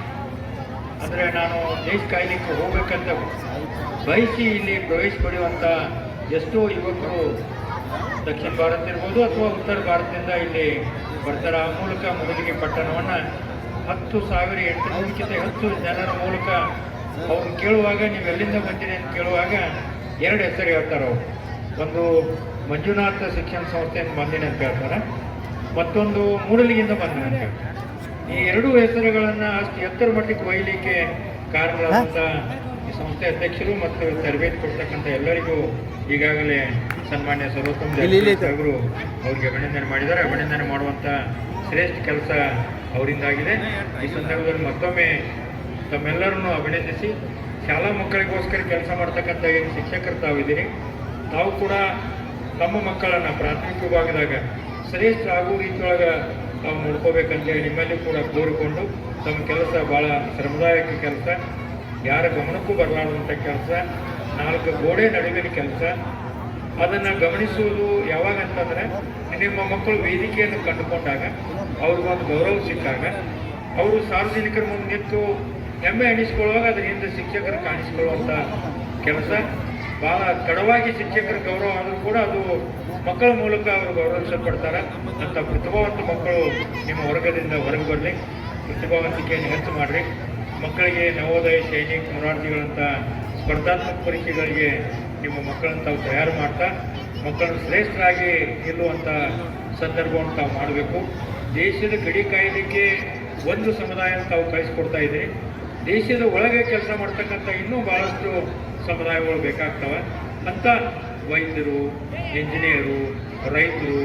ಅಂದರೆ ನಾನು ದೇಶ ಕಾಯಲಿಕ್ಕೆ ಹೋಗ್ಬೇಕಂತ ಬಯಸಿ ಇಲ್ಲಿ ಪ್ರವೇಶ ಪಡೆಯುವಂಥ ಎಷ್ಟೋ ಯುವಕರು ದಕ್ಷಿಣ ಭಾರತ ಇರ್ಬೋದು ಅಥವಾ ಉತ್ತರ ಭಾರತದಿಂದ ಇಲ್ಲಿ ಬರ್ತಾರೆ. ಆ ಮೂಲಕ ಮೂಡಲಗಿ ಪಟ್ಟಣವನ್ನು 10,800ಕ್ಕಿಂತ ಹೆಚ್ಚು ಜನರ ಮೂಲಕ ಅವ್ರು ಕೇಳುವಾಗ ನೀವು ಎಲ್ಲಿಂದ ಬಂದಿರಿ ಅಂತ ಕೇಳುವಾಗ 2 ಹೆಸರು ಹೇಳ್ತಾರೆ ಅವರು. ಒಂದು ಮಂಜುನಾಥ ಶಿಕ್ಷಣ ಸಂಸ್ಥೆಯಿಂದ ಬಂದಿನಿ ಅಂತ ಹೇಳ್ತಾರೆ, ಮತ್ತೊಂದು ಮೂಡಲಗಿಯಿಂದ ಬಂದಿನಿ ಅಂತ ಹೇಳ್ತಾರೆ. ಈ 2 ಹೆಸರುಗಳನ್ನು ಅಷ್ಟು ಎತ್ತರ ಮಟ್ಟಕ್ಕೆ ಒಯ್ಯಲಿಕ್ಕೆ ಕಾರಣರಾದಂಥ ಈ ಸಂಸ್ಥೆ ಅಧ್ಯಕ್ಷರು ಮತ್ತು ತರಬೇತಿ ಕೊಡ್ತಕ್ಕಂಥ ಎಲ್ಲರಿಗೂ ಈಗಾಗಲೇ ಸನ್ಮಾನ್ಯ ಸರ್ವೋತ್ತಮ ಅವರು ಅವ್ರಿಗೆ ಅಭಿನಂದನೆ ಮಾಡಿದ್ದಾರೆ. ಅಭಿನಂದನೆ ಮಾಡುವಂಥ ಶ್ರೇಷ್ಠ ಕೆಲಸ ಅವರಿಂದಾಗಿದೆ. ಈ ಸಂದರ್ಭದಲ್ಲಿ ಮತ್ತೊಮ್ಮೆ ತಮ್ಮೆಲ್ಲರನ್ನು ಅಭಿನಂದಿಸಿ, ಶಾಲಾ ಮಕ್ಕಳಿಗೋಸ್ಕರ ಕೆಲಸ ಮಾಡ್ತಕ್ಕಂಥ ಏನು ಶಿಕ್ಷಕರು ತಾವಿದ್ದೀರಿ, ತಾವು ಕೂಡ ತಮ್ಮ ಮಕ್ಕಳನ್ನು ಪ್ರಾಥಮಿಕ ವಿಭಾಗದಾಗ ಶ್ರೇಷ್ಠ ಆಗೋ ರೀತಿಯೊಳಗೆ ತಾವು ನೋಡ್ಕೋಬೇಕಂತೇಳಿ ನಿಮ್ಮಲ್ಲಿ ಕೂಡ ಕೋರಿಕೊಂಡು, ತಮ್ಮ ಕೆಲಸ ಭಾಳ ಶ್ರಮದಾಯಕ ಕೆಲಸ, ಯಾರ ಗಮನಕ್ಕೂ ಬರಲಾರ್ದಂಥ ಕೆಲಸ, 4 ಗೋಡೆ ನಡುವಿನ ಕೆಲಸ. ಅದನ್ನು ಗಮನಿಸುವುದು ಯಾವಾಗ ಅಂತಂದರೆ ನಿಮ್ಮ ಮಕ್ಕಳು ವೇದಿಕೆಯನ್ನು ಕಂಡುಕೊಂಡಾಗ, ಅವ್ರಿಗೊಂದು ಗೌರವ ಸಿಕ್ಕಾಗ, ಅವರು ಸಾರ್ವಜನಿಕರ ಮುಂದೆ ನಿಂತು ಹೆಮ್ಮೆ ಅನಿಸ್ಕೊಳ್ಳುವಾಗ ಅದರ ಹಿಂದೆ ಶಿಕ್ಷಕರು ಕಾಣಿಸ್ಕೊಳ್ಳುವಂಥ ಕೆಲಸ. ಭಾಳ ತಡವಾಗಿ ಶಿಕ್ಷಕರ ಗೌರವ ಆದರೂ ಕೂಡ ಅದು ಮಕ್ಕಳ ಮೂಲಕ ಅವರು ಗೌರವಿಸಲ್ಪಡ್ತಾರೆ. ಅಂಥ ಪ್ರತಿಭಾವಂತ ಮಕ್ಕಳು ನಿಮ್ಮ ವರ್ಗದಿಂದ ಹೊರಗೆ ಬರಲಿ, ಪ್ರತಿಭಾವಂತಿಕೆಯನ್ನು ಹೆಚ್ಚು ಮಾಡಿರಿ. ಮಕ್ಕಳಿಗೆ ನವೋದಯ, ಸೈನಿಕ, ಮೊರಾರ್ಜಿಗಳಂಥ ಸ್ಪರ್ಧಾತ್ಮಕ ಪರೀಕ್ಷೆಗಳಿಗೆ ನಿಮ್ಮ ಮಕ್ಕಳನ್ನು ತಾವು ತಯಾರು ಮಾಡ್ತಾ ಮಕ್ಕಳನ್ನು ಶ್ರೇಷ್ಠರಾಗಿ ನಿಲ್ಲುವಂಥ ಸಂದರ್ಭವನ್ನು ತಾವು ಮಾಡಬೇಕು. ದೇಶದ ಗಡಿ ಕಾಯಲಿಕ್ಕೆ ಒಂದು ಸಮುದಾಯ ತಾವು ಕಳಿಸ್ಕೊಡ್ತಾ ಇದ್ದೀರಿ. ದೇಶದ ಒಳಗೆ ಕೆಲಸ ಮಾಡ್ತಕ್ಕಂಥ ಇನ್ನೂ ಭಾಳಷ್ಟು ಸಮುದಾಯಗಳು ಬೇಕಾಗ್ತವೆ. ಅಂಥ ವೈದ್ಯರು, ಇಂಜಿನಿಯರು, ರೈತರು,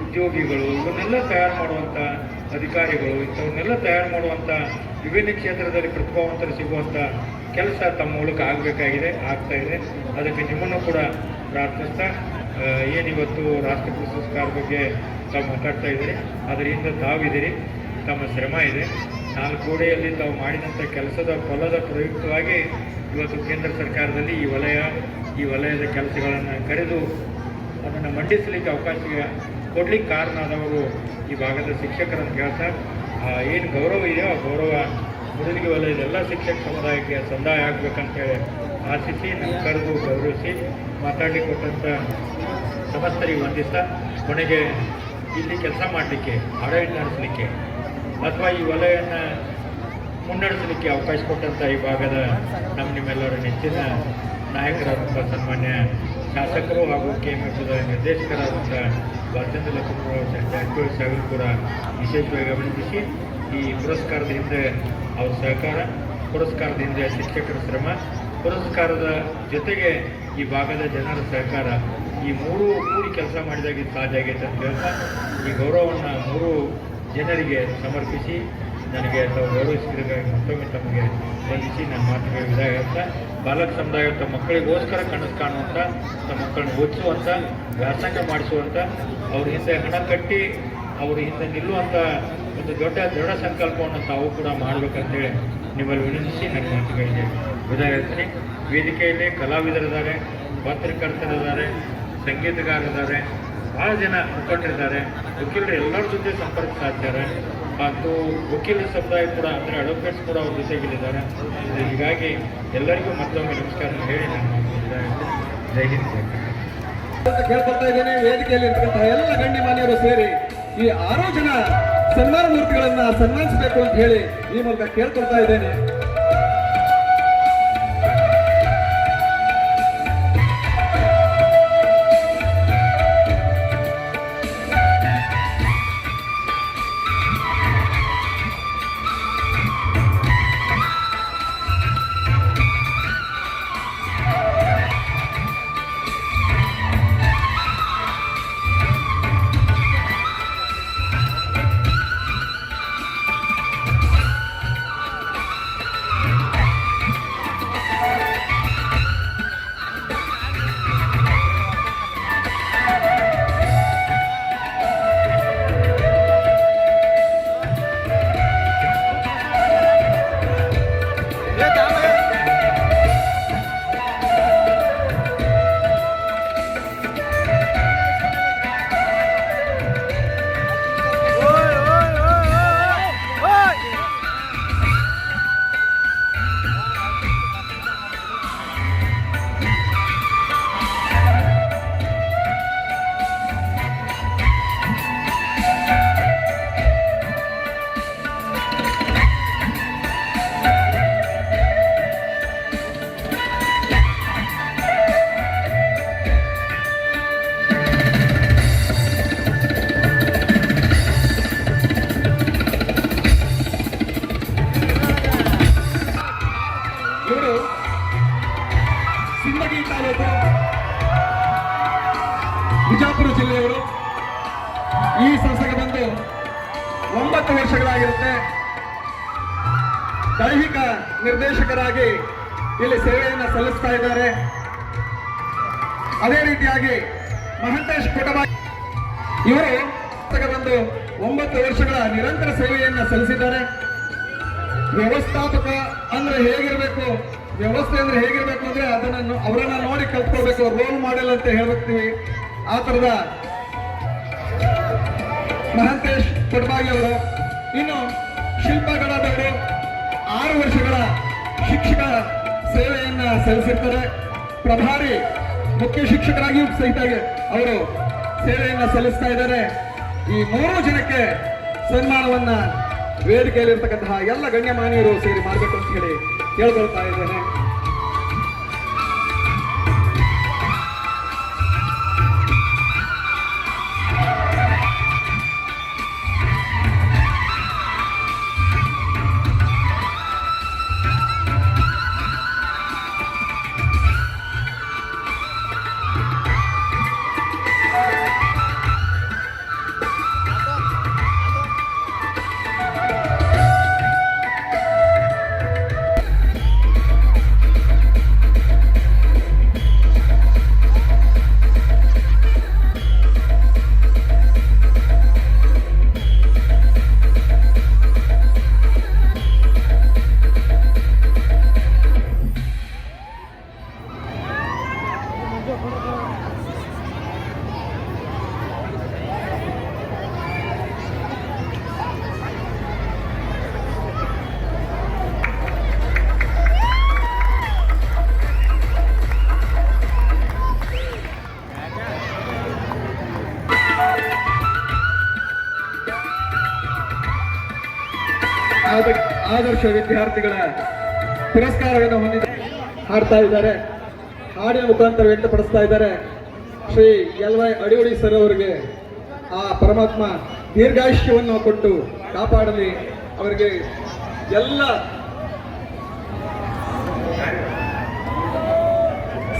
ಉದ್ಯೋಗಿಗಳು ಇವನ್ನೆಲ್ಲ ತಯಾರು ಮಾಡುವಂಥ ಅಧಿಕಾರಿಗಳು, ಇಂಥವನ್ನೆಲ್ಲ ತಯಾರು ಮಾಡುವಂಥ ವಿಭಿನ್ನ ಕ್ಷೇತ್ರದಲ್ಲಿ ಪ್ರತಿಭಾವಂತರು ಸಿಗುವಂಥ ಕೆಲಸ ತಮ್ಮ ಮೂಲಕ ಆಗಬೇಕಾಗಿದೆ, ಆಗ್ತಾ ಇದೆ. ಅದಕ್ಕೆ ನಿಮ್ಮನ್ನು ಕೂಡ ಪ್ರಾರ್ಥಿಸ್ತಾ, ಏನಿವತ್ತು ರಾಷ್ಟ್ರಪತಿ ಸಂಸ್ಕಾರ ಬಗ್ಗೆ ತಾವು ಮಾತಾಡ್ತಾ ಇದ್ದೀರಿ, ಅದರಿಂದ ತಾವಿದ್ದೀರಿ, ತಮ್ಮ ಶ್ರಮ ಇದೆ. 4 ಗೋಡೆಯಲ್ಲಿ ತಾವು ಮಾಡಿದಂಥ ಕೆಲಸದ ಫಲದ ಪ್ರಯುಕ್ತವಾಗಿ ಇವತ್ತು ಕೇಂದ್ರ ಸರ್ಕಾರದಲ್ಲಿ ಈ ವಲಯದ ಕೆಲಸಗಳನ್ನು ಕರೆದು ಅದನ್ನು ಮಂಡಿಸಲಿಕ್ಕೆ ಅವಕಾಶ ಕೊಡಲಿಕ್ಕೆ ಕಾರಣ ಆದವರು ಈ ಭಾಗದ ಶಿಕ್ಷಕರನ್ನು ಹೇಳ್ತಾ, ಏನು ಗೌರವ ಇದೆಯೋ ಆ ಗೌರವ ಮೂಡಲಗಿ ವಲಯದ ಎಲ್ಲ ಶಿಕ್ಷಕ ಸಮುದಾಯಕ್ಕೆ ಸಂದಾಯ ಆಗಬೇಕಂತೇಳಿ ಆಶಿಸಿ, ನಾವು ಕರೆದು ಗೌರವಿಸಿ ಮಾತಾಡಲಿಕ್ಕೆ ಕೊಟ್ಟಂಥ ಸಮಸ್ತರಿಗೆ ವಂದಿಸ್ತಾ, ಕೊನೆಗೆ ಇಲ್ಲಿ ಕೆಲಸ ಮಾಡಲಿಕ್ಕೆ, ಆಡಳಿತ ನಡೆಸಲಿಕ್ಕೆ ಅಥವಾ ಈ ವಲಯವನ್ನು ಮುನ್ನಡೆಸಲಿಕ್ಕೆ ಅವಕಾಶ ಕೊಟ್ಟಂಥ ಈ ಭಾಗದ ನಿಮ್ಮೆಲ್ಲರ ನೆಚ್ಚಿನ ನಾಯಕರಾದಂಥ ಸನ್ಮಾನ್ಯ ಶಾಸಕರು ಹಾಗೂ KMFದ ನಿರ್ದೇಶಕರಾದಂಥ ಬಾಲಚಂದ್ರ ಜಾರಕಿಹೊಳಿ ಸಾಹೇಬರು ಕೂಡ ವಿಶೇಷವಾಗಿ ಅಭಿನಂದಿಸಿ, ಈ ಪುರಸ್ಕಾರದ ಹಿಂದೆ ಅವ್ರ ಸಹಕಾರ, ಪುರಸ್ಕಾರದ ಹಿಂದೆ ಶಿಕ್ಷಕರ ಶ್ರಮ, ಪುರಸ್ಕಾರದ ಜೊತೆಗೆ ಈ ಭಾಗದ ಜನರ ಸಹಕಾರ, ಈ 3 ಕೂಡಿ ಕೆಲಸ ಮಾಡಿದಾಗ ಸಾಧ್ಯ ಆಗೈತೆ ಅಂತ ಹೇಳ್ತಾ ಈ ಗೌರವವನ್ನು 3 ಜನರಿಗೆ ಸಮರ್ಪಿಸಿ ನನಗೆ ತಾವು ಗೌರವಿಸಿದಾಗ ಮತ್ತೊಮ್ಮೆ ತಮಗೆ ವಂದಿಸಿ ನನ್ನ ಮಾತಿಗೆ ವಿದಾಯ ಹೇಳ್ತಾ, ಬಾಲಕ ಸಮುದಾಯ ತಮ್ಮ ಮಕ್ಕಳಿಗೋಸ್ಕರ ಕನಸು ಕಾಣುವಂಥ, ತಮ್ಮ ಮಕ್ಕಳನ್ನ ಓದಿಸುವಂಥ, ವ್ಯಾಸಂಗ ಮಾಡಿಸುವಂಥ, ಅವ್ರ ಹಿಂದೆ ಹಣ ಕಟ್ಟಿ ಅವ್ರ ಹಿಂದೆ ನಿಲ್ಲುವಂಥ ಒಂದು ದೊಡ್ಡ ದೃಢ ಸಂಕಲ್ಪವನ್ನು ತಾವು ಕೂಡ ಮಾಡಬೇಕಂತೇಳಿ ನಿಮ್ಮಲ್ಲಿ ವಿನಂತಿಸಿ ನನ್ನ ಮಾತುಗಳಿಗೆ ವಿದಾಯ ಹೇಳ್ತೀನಿ. ವೇದಿಕೆಯಲ್ಲಿ ಕಲಾವಿದರಿದ್ದಾರೆ, ಪತ್ರಕರ್ತರಿದ್ದಾರೆ, ಸಂಗೀತಗಾರರಿದ್ದಾರೆ, ಭಾಳ ಜನ ಮುಖಂಡರಿದ್ದಾರೆ, ವಕೀಲರು ಎಲ್ಲರ ಜೊತೆ ಸಂಪರ್ಕ ಸಾಧ್ತಾರೆ ಮತ್ತು ವಕೀಲರ ಸಮುದಾಯ ಕೂಡ ಅಂದರೆ ಅಡ್ವೊಕೇಟ್ಸ್ ಕೂಡ ಅವ್ರ ಜೊತೆಗಿದ್ದಾರೆ. ಹೀಗಾಗಿ ಎಲ್ಲರಿಗೂ ಮತ್ತೊಮ್ಮೆ ನಮಸ್ಕಾರ ಹೇಳಿ ನಾನು ಮಾತು ವಿದಾಯ ಹೇಳ್ತೀನಿ. ಜೈ ಹಿಂದ್, ಜೈ ಕರ್ನಾಟಕ. ಕೇಳ್ಕೊಳ್ತಾ ಇದ್ದೇನೆ. ವೇದಿಕೆಯಲ್ಲಿ ಇರ್ತಕ್ಕಂತಹ ಎಲ್ಲ ಗಣ್ಯಮಾನ್ಯರು ಸೇರಿ ಈ 6 ಜನ ಸನ್ಮಾನ ಮೂರ್ತಿಗಳನ್ನ ಸನ್ಮಾನಿಸಬೇಕು ಅಂತ ಹೇಳಿ ಈ ಮೂಲಕ ಕೇಳ್ಕೊಳ್ತಾ ಇದ್ದೇನೆ. ಸಿಂದಗಿ ತಾಲೂಕು ಬಿಜಾಪುರ ಜಿಲ್ಲೆಯವರು. ಈ ಸಂಸ್ಥೆಗೆ ಬಂದು 9 ವರ್ಷಗಳಾಗಿರುತ್ತೆ. ದೈಹಿಕ ನಿರ್ದೇಶಕರಾಗಿ ಇಲ್ಲಿ ಸೇವೆಯನ್ನು ಸಲ್ಲಿಸ್ತಾ ಇದ್ದಾರೆ. ಅದೇ ರೀತಿಯಾಗಿ ಮಹಂತೇಶ್ ಕೊಟಬಾಯಿ ಇವರು ಬಂದು 9 ವರ್ಷಗಳ ನಿರಂತರ ಸೇವೆಯನ್ನು ಸಲ್ಲಿಸಿದ್ದಾರೆ. ವ್ಯವಸ್ಥಾಪಕ ಅಂದ್ರೆ ಹೇಗಿರಬೇಕು, ವ್ಯವಸ್ಥೆ ಅಂದ್ರೆ ಹೇಗಿರ್ಬೇಕು ಅಂದ್ರೆ ಅವರನ್ನ ನೋಡಿ ಕಲ್ತ್ಕೊಳ್ಬೇಕು, ರೋಲ್ ಮಾಡೆಲ್ ಅಂತ ಹೇಳ್ತೀವಿ. ಆ ತರದ ಮಹಂತೇಶ್ ಕೊಡ್ಬಾಗಿ ಅವರು. ಇನ್ನು ಶಿಲ್ಪಗಳಾದವರು 6 ವರ್ಷಗಳ ಶಿಕ್ಷಕ ಸೇವೆಯನ್ನ ಸಲ್ಲಿಸಿರ್ತಾರೆ. ಪ್ರಭಾರಿ ಮುಖ್ಯ ಶಿಕ್ಷಕರಾಗಿಯೂ ಸಹಿತ ಅವರು ಸೇವೆಯನ್ನ ಸಲ್ಲಿಸ್ತಾ ಇದ್ದಾರೆ. ಈ 3 ಜನಕ್ಕೆ ಸನ್ಮಾನವನ್ನ ವೇದಿಕೆಯಲ್ಲಿರ್ತಕ್ಕಂತಹ ಎಲ್ಲ ಗಣ್ಯಮಾನ್ಯರು ಸೇರಿ ಮಾಡಬೇಕು ಅಂತ ಹೇಳಿ ಕೇಳ್ಕೊಳ್ತಾ ಇದ್ದೇನೆ. ಆದರ್ಶ ವಿದ್ಯಾರ್ಥಿಗಳ ಪುರಸ್ಕಾರವನ್ನು ಹೊಂದಿದ ಹಾಡ್ತಾ ಇದ್ದಾರೆ. ಹಾಡಿನ ಮುಖಾಂತರ ವ್ಯಕ್ತಪಡಿಸ್ತಾ ಇದ್ದಾರೆ. ಶ್ರೀ LY ಅಡಿಯೋಡಿ ಸರ್ ಅವರಿಗೆ ಆ ಪರಮಾತ್ಮ ದೀರ್ಘಾಯುಷ್ಯವನ್ನು ಕೊಟ್ಟು ಕಾಪಾಡಲಿ, ಅವರಿಗೆ ಎಲ್ಲ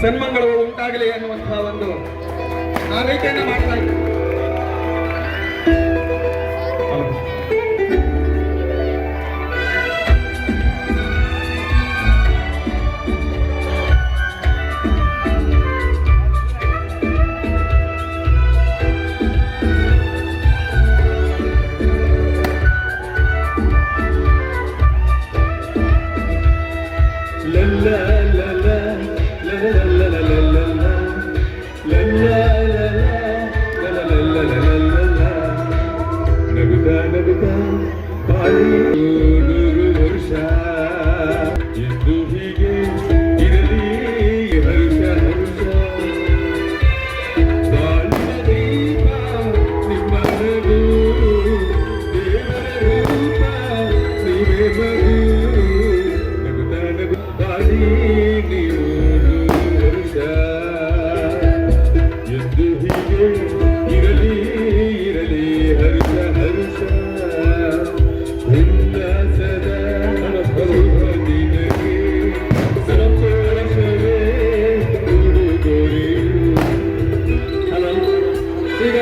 ಸನ್ಮಾನಗಳು ಉಂಟಾಗಲಿ ಎನ್ನುವಂತಹ ಒಂದು ಆರೈಕೆಯನ್ನು ಮಾಡ್ತಾ ಇದ್ದಾರೆ. ನಗುತ್ತಾ ನಗುತ್ತಾ ಬಾಳಿ 100 ವರ್ಷ ಎಂದು ಹೀಗೆ ಇರಲಿ ಹರುಷ ಹರುಷ ಬಾಳಿನ ದೀಪ ನಿಮ್ಮ ನಗು ದೇವರ ರೂಪ ನೀವೇ ಮಗು ನಗುತ್ತಾ ನಗು ಬಾಳಿ ನೀವು 100 ವರ್ಷ ಎಂದು ಹೀಗೆ ಇರಲಿ ಇರಲಿ ಹರುಷ ಹರುಷ ಉಲ್ಲಾಸದ ದಿನಕ್ಕೆ ಸಂತೋಷವೇ ಉಡುಗೊರೆಯು. ಈಗ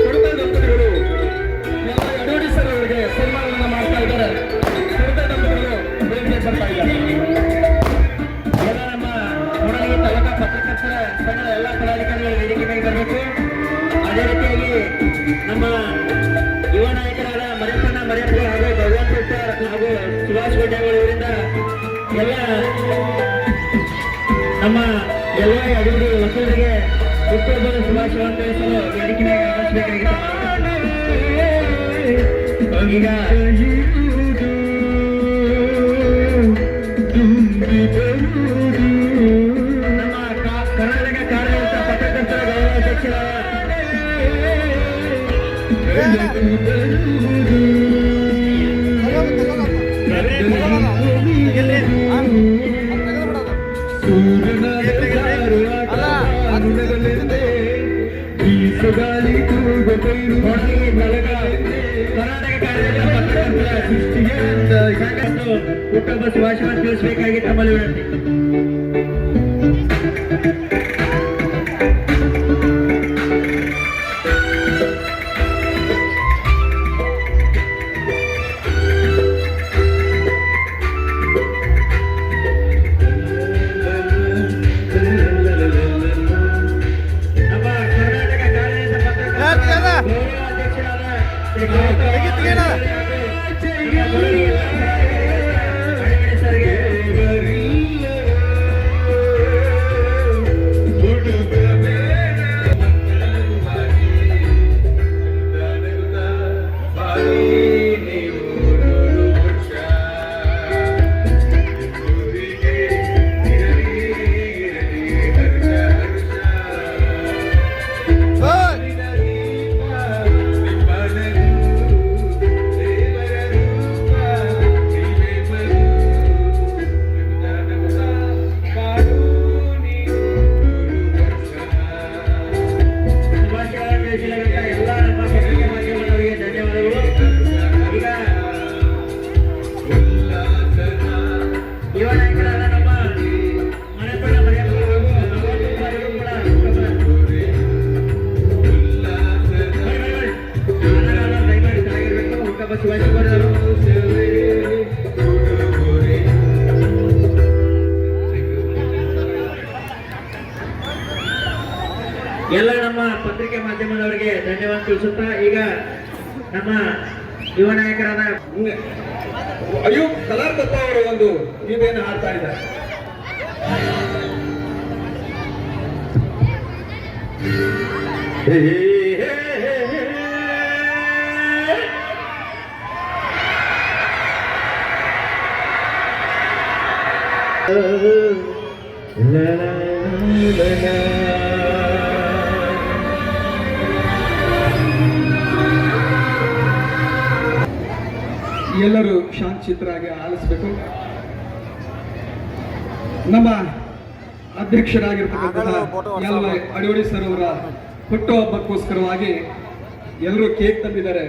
ಕೊಡತ ದಂಪತಿಗಳು ಎಲ್ಲ ಅಡೋಡಿ ಸರ್ ಅವರಿಗೆ ಸನ್ಮಾನವನ್ನು ಮಾಡ್ತಾ ಇದ್ದಾರೆ. ಕೊಡತ ದಂಪತಿಗಳು ವೇದಿಕೆ ಬರ್ತಾ ಇದ್ದಾರೆ. ಎಲ್ಲ ನಮ್ಮ ಕೊಡಗಿ ತಾಲೂಕಾ ಪತ್ರಕರ್ತರ ಸಂಘದ ಎಲ್ಲ ಪದಾಧಿಕಾರಿಗಳು ವೇದಿಕೆ ಮೇಲೆ ಬರಬೇಕು. ಅದೇ ರೀತಿಯಾಗಿ ನಮ್ಮ ಯುವ ನಾಯಕರಾದ ಮರಿಯಪ್ಪಣ್ಣ ಮರಿಯಪ್ಪ ಹಾಗೂ ಭಗವಾನ್ ಪುಟ್ಟ ಹಾಗೂ ಸುಭಾಷ್ ಗಡ್ಡೆಗಳು ಇವರಿಂದ ಎಲ್ಲ ನಮ್ಮ ಎಲ್ಲ ಅಭಿವೃದ್ಧಿ ವಕೀಲರಿಗೆ ಹುಟ್ಟುಹಬ್ಬದ ಶುಭಾಶಯವನ್ನು ತಿಳಿಸಲು ವೇದಿಕೆ ಮೇಲೆ ಆಗಮಿಸಬೇಕಾಗಿತ್ತು. ಈಗ ನಮ್ಮ ಕರ್ನಾಟಕ ಕಾರ್ಯನಿರತ ಪತ್ರಕರ್ತರ ಗೌರವಾಧ್ಯಕ್ಷರಾದ ಕರ್ನಾಟಕ ಕಾರ್ಯನಿರತ ಪತ್ರಕರ್ತರ ಹುಟ್ಟುಹಬ್ಬ ಶುಭಾಶಯವನ್ನು ತಿಳಿಸಬೇಕಾಗಿ ತಮ್ಮಲ್ಲಿ ವಿನಂತಿ. ನಮ್ಮ ಕರ್ನಾಟಕ ಕಾರ್ಯನಿರತ ಪತ್ರಕರ್ತರ ಗೌರವಾಧ್ಯಕ್ಷರಾದ ಶ್ರೀ ಎಲ್ಲ ನಮ್ಮ ಪತ್ರಿಕೆ ಮಾಧ್ಯಮದವರಿಗೆ ಧನ್ಯವಾದಗಳು. ಈಗ ಯುವ ನಾಯಕರಾದ ನಮ್ಮ ಮನೆಪಣ್ಣ ಮರಿಯಪ್ಪ ಹಾಗೂ ಭಗವಂತ ಕುಮಾರರು ಕೂಡ ದಯಮಾಡಿ ಚೆನ್ನಾಗಿರ್ಬೇಕು. ಹುಟ್ಟುಹಬ್ಬ ಶುಭಾಶಯ ಕೋರಿದರು. ಎಲ್ಲ ನಮ್ಮ ಪತ್ರಿಕೆ ಮಾಧ್ಯಮದವರಿಗೆ ಧನ್ಯವಾದ ತಿಳಿಸುತ್ತಾ ಈಗ ನಮ್ಮ ಯುವ ನಾಯಕರಾದ ಅಯ್ಯೂಬ್ ಕಲಾರ್ದಪ್ಪ ಅವರ ಒಂದು ಗೀತೆಯನ್ನು ಹಾಡ್ತಾ ಇದ್ದಾರೆ. ಎಲ್ಲರೂ ಶಾಂತಚಿತ್ತರಾಗಿ ಆಲಿಸಬೇಕು. ನಮ್ಮ ಅಧ್ಯಕ್ಷರಾಗಿರ್ತಕ್ಕಂತಹ ಎಲ್ ವೈ ಅಡೋಡಿ ಸರ್ ಅವರ ಹುಟ್ಟುಹಬ್ಬಕ್ಕೋಸ್ಕರವಾಗಿ ಎಲ್ಲರೂ ಕೇಕ್ ತಂದಿದ್ದಾರೆ,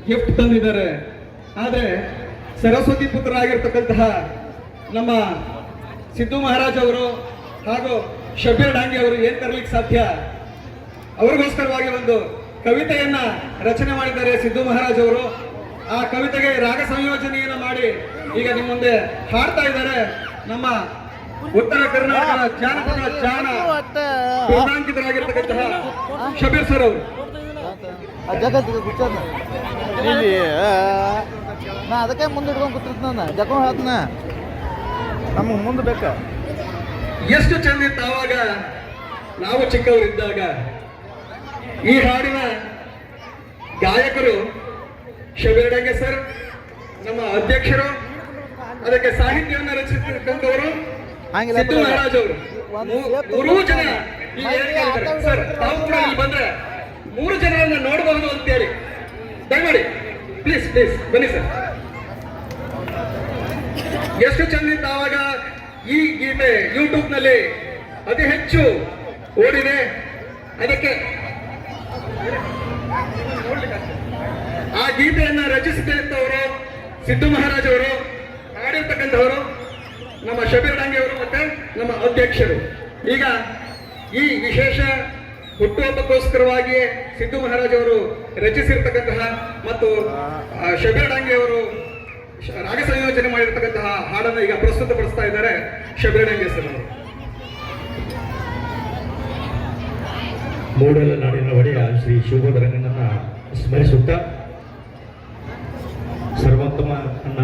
ಗಿಫ್ಟ್ ತಂದಿದ್ದಾರೆ. ಆದರೆ ಸರಸ್ವತಿ ಪುತ್ರರಾಗಿರ್ತಕ್ಕಂತಹ ನಮ್ಮ ಸಿದ್ದು ಮಹಾರಾಜ್ ಅವರು ಹಾಗೂ ಶಬೀರ್ ಡಾಂಗಿ ಅವರು ಏನ್ ತರಲಿಕ್ಕೆ ಸಾಧ್ಯ? ಅವರಿಗೋಸ್ಕರವಾಗಿ ಒಂದು ಕವಿತೆಯನ್ನ ರಚನೆ ಮಾಡಿದ್ದಾರೆ ಸಿದ್ದು ಮಹಾರಾಜ್ ಅವರು. ಆ ಕವಿತೆಗೆ ರಾಗ ಸಂಯೋಜನೆಯನ್ನು ಮಾಡಿ ಈಗ ನಿಮ್ಮ ಮುಂದೆ ಹಾಡ್ತಾ ಇದ್ದಾರೆ. ನಮ್ಮ ಉತ್ತರ ಕರ್ನಾಟಕದ ಜಾನಪದ ಜಾನ ಪೂರ್ಣಾಂಕಿತರಾಗಿರ್ತಕ್ಕಂತಹ ಶಬೀರ್ ಸರ್ ಅವರು. ನಾ ಅದಕ್ಕೆ ಮುಂದೆ ಇಟ್ಕೊಂಡು ಕೂತಿರ್ತ ನಾನು ಜಕೊಂಡು ಹೇಳ್ತಾನ ನಮಗೆ ಮುಂದೆ ಬೇಕಾ ಎಷ್ಟು ಚಂದ ಇತ್ತು ಆವಾಗ ನಾವು ಚಿಕ್ಕವರಿದ್ದಾಗ. ಈ ಹಾಡಿನ ಗಾಯಕರು ಶಬೀರಡಂಗೆ ಸರ್, ನಮ್ಮ ಅಧ್ಯಕ್ಷರು, ಅದಕ್ಕೆ ಸಾಹಿತ್ಯವನ್ನು ರಚಿಸಿರ್ತಕ್ಕಂಥವರು ಸಿದ್ದು ಮಹಾರಾಜ್ ಅವರು. ಮೂರೂ ಜನ ಈ ವೇದಿಕೆಯಲ್ಲಿದ್ದಾರೆ. ಸರ್, ತಾವು ಕೂಡ ಇಲ್ಲಿ ಬಂದ್ರೆ 3 ಜನರನ್ನ ನೋಡಬಹುದು ಅಂತೇಳಿ ದಯಮಾಡಿ ಪ್ಲೀಸ್ ಪ್ಲೀಸ್ ಬನ್ನಿ ಸರ್. ಎಷ್ಟು ಚಂದಿತ್ತು ಆವಾಗ. ಈ ಗೀತೆ ಯೂಟ್ಯೂಬ್ ನಲ್ಲಿ ಅತಿ ಹೆಚ್ಚು ಓಡಿದೆ. ಅದಕ್ಕೆ ಆ ಗೀತೆಯನ್ನ ರಚಿಸಿದಂತವರು ಸಿದ್ದು ಮಹಾರಾಜ್ ಅವರು, ಹಾಡಿರ್ತಕ್ಕಂಥವರು ನಮ್ಮ ಶಬೀರ್ ಡಾಂಗೆ ಅವರು ಮತ್ತೆ ನಮ್ಮ ಅಧ್ಯಕ್ಷರು. ಈಗ ಈ ವಿಶೇಷ ಹುಟ್ಟುಹಬ್ಬಕ್ಕೋಸ್ಕರವಾಗಿ ಸಿದ್ದು ಮಹಾರಾಜ್ ಅವರು ರಚಿಸಿರ್ತಕ್ಕಂತಹ ಮತ್ತು ಶಬೀರ್ ಡಾಂಗೆ ಅವರು ರಾಗ ಸಂಯೋಜನೆ ಮಾಡಿರ್ತಕ್ಕಂತಹ ಹಾಡನ್ನು ಈಗ ಪ್ರಸ್ತುತಪಡಿಸ್ತಾ ಇದ್ದಾರೆ ಶಬೀರ್ ಡಾಂಗೆ ಸರ್ ಅವರು. ಮೂಡಲ ನಾಡಿನ ಒಡೆಯ ಶ್ರೀ ಶಿವಬೋಧರಂಗನನ್ನ ಸ್ಮರಿಸುತ್ತಾ ಸರ್ವೋತ್ತಮ ಅಣ್ಣ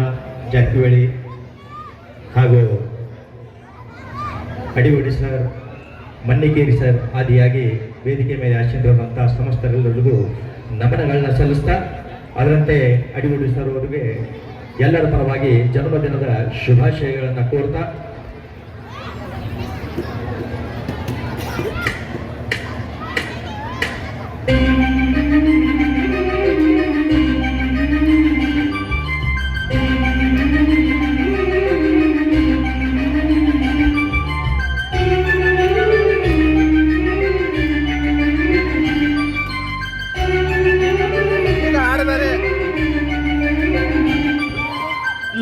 ಜಾರಕಿಹೊಳಿ ಹಾಗೂ ಅಡಿವಡಿ ಸರ್, ಮನ್ನಿಕೇರಿ ಸರ್ ಆದಿಯಾಗಿ ವೇದಿಕೆ ಮೇಲೆ ಆಶೀರ್ವಾದಂತಹ ಸಮಸ್ತರೆಲ್ಲರಿಗೂ ನಮನಗಳನ್ನ ಸಲ್ಲಿಸ್ತಾ, ಅದರಂತೆ ಅಡಿವಡಿ ಸರ್ ಅವರಿಗೆ ಎಲ್ಲರ ಪರವಾಗಿ ಜನ್ಮದಿನದ ಶುಭಾಶಯಗಳನ್ನು ಕೋರ್ತಾ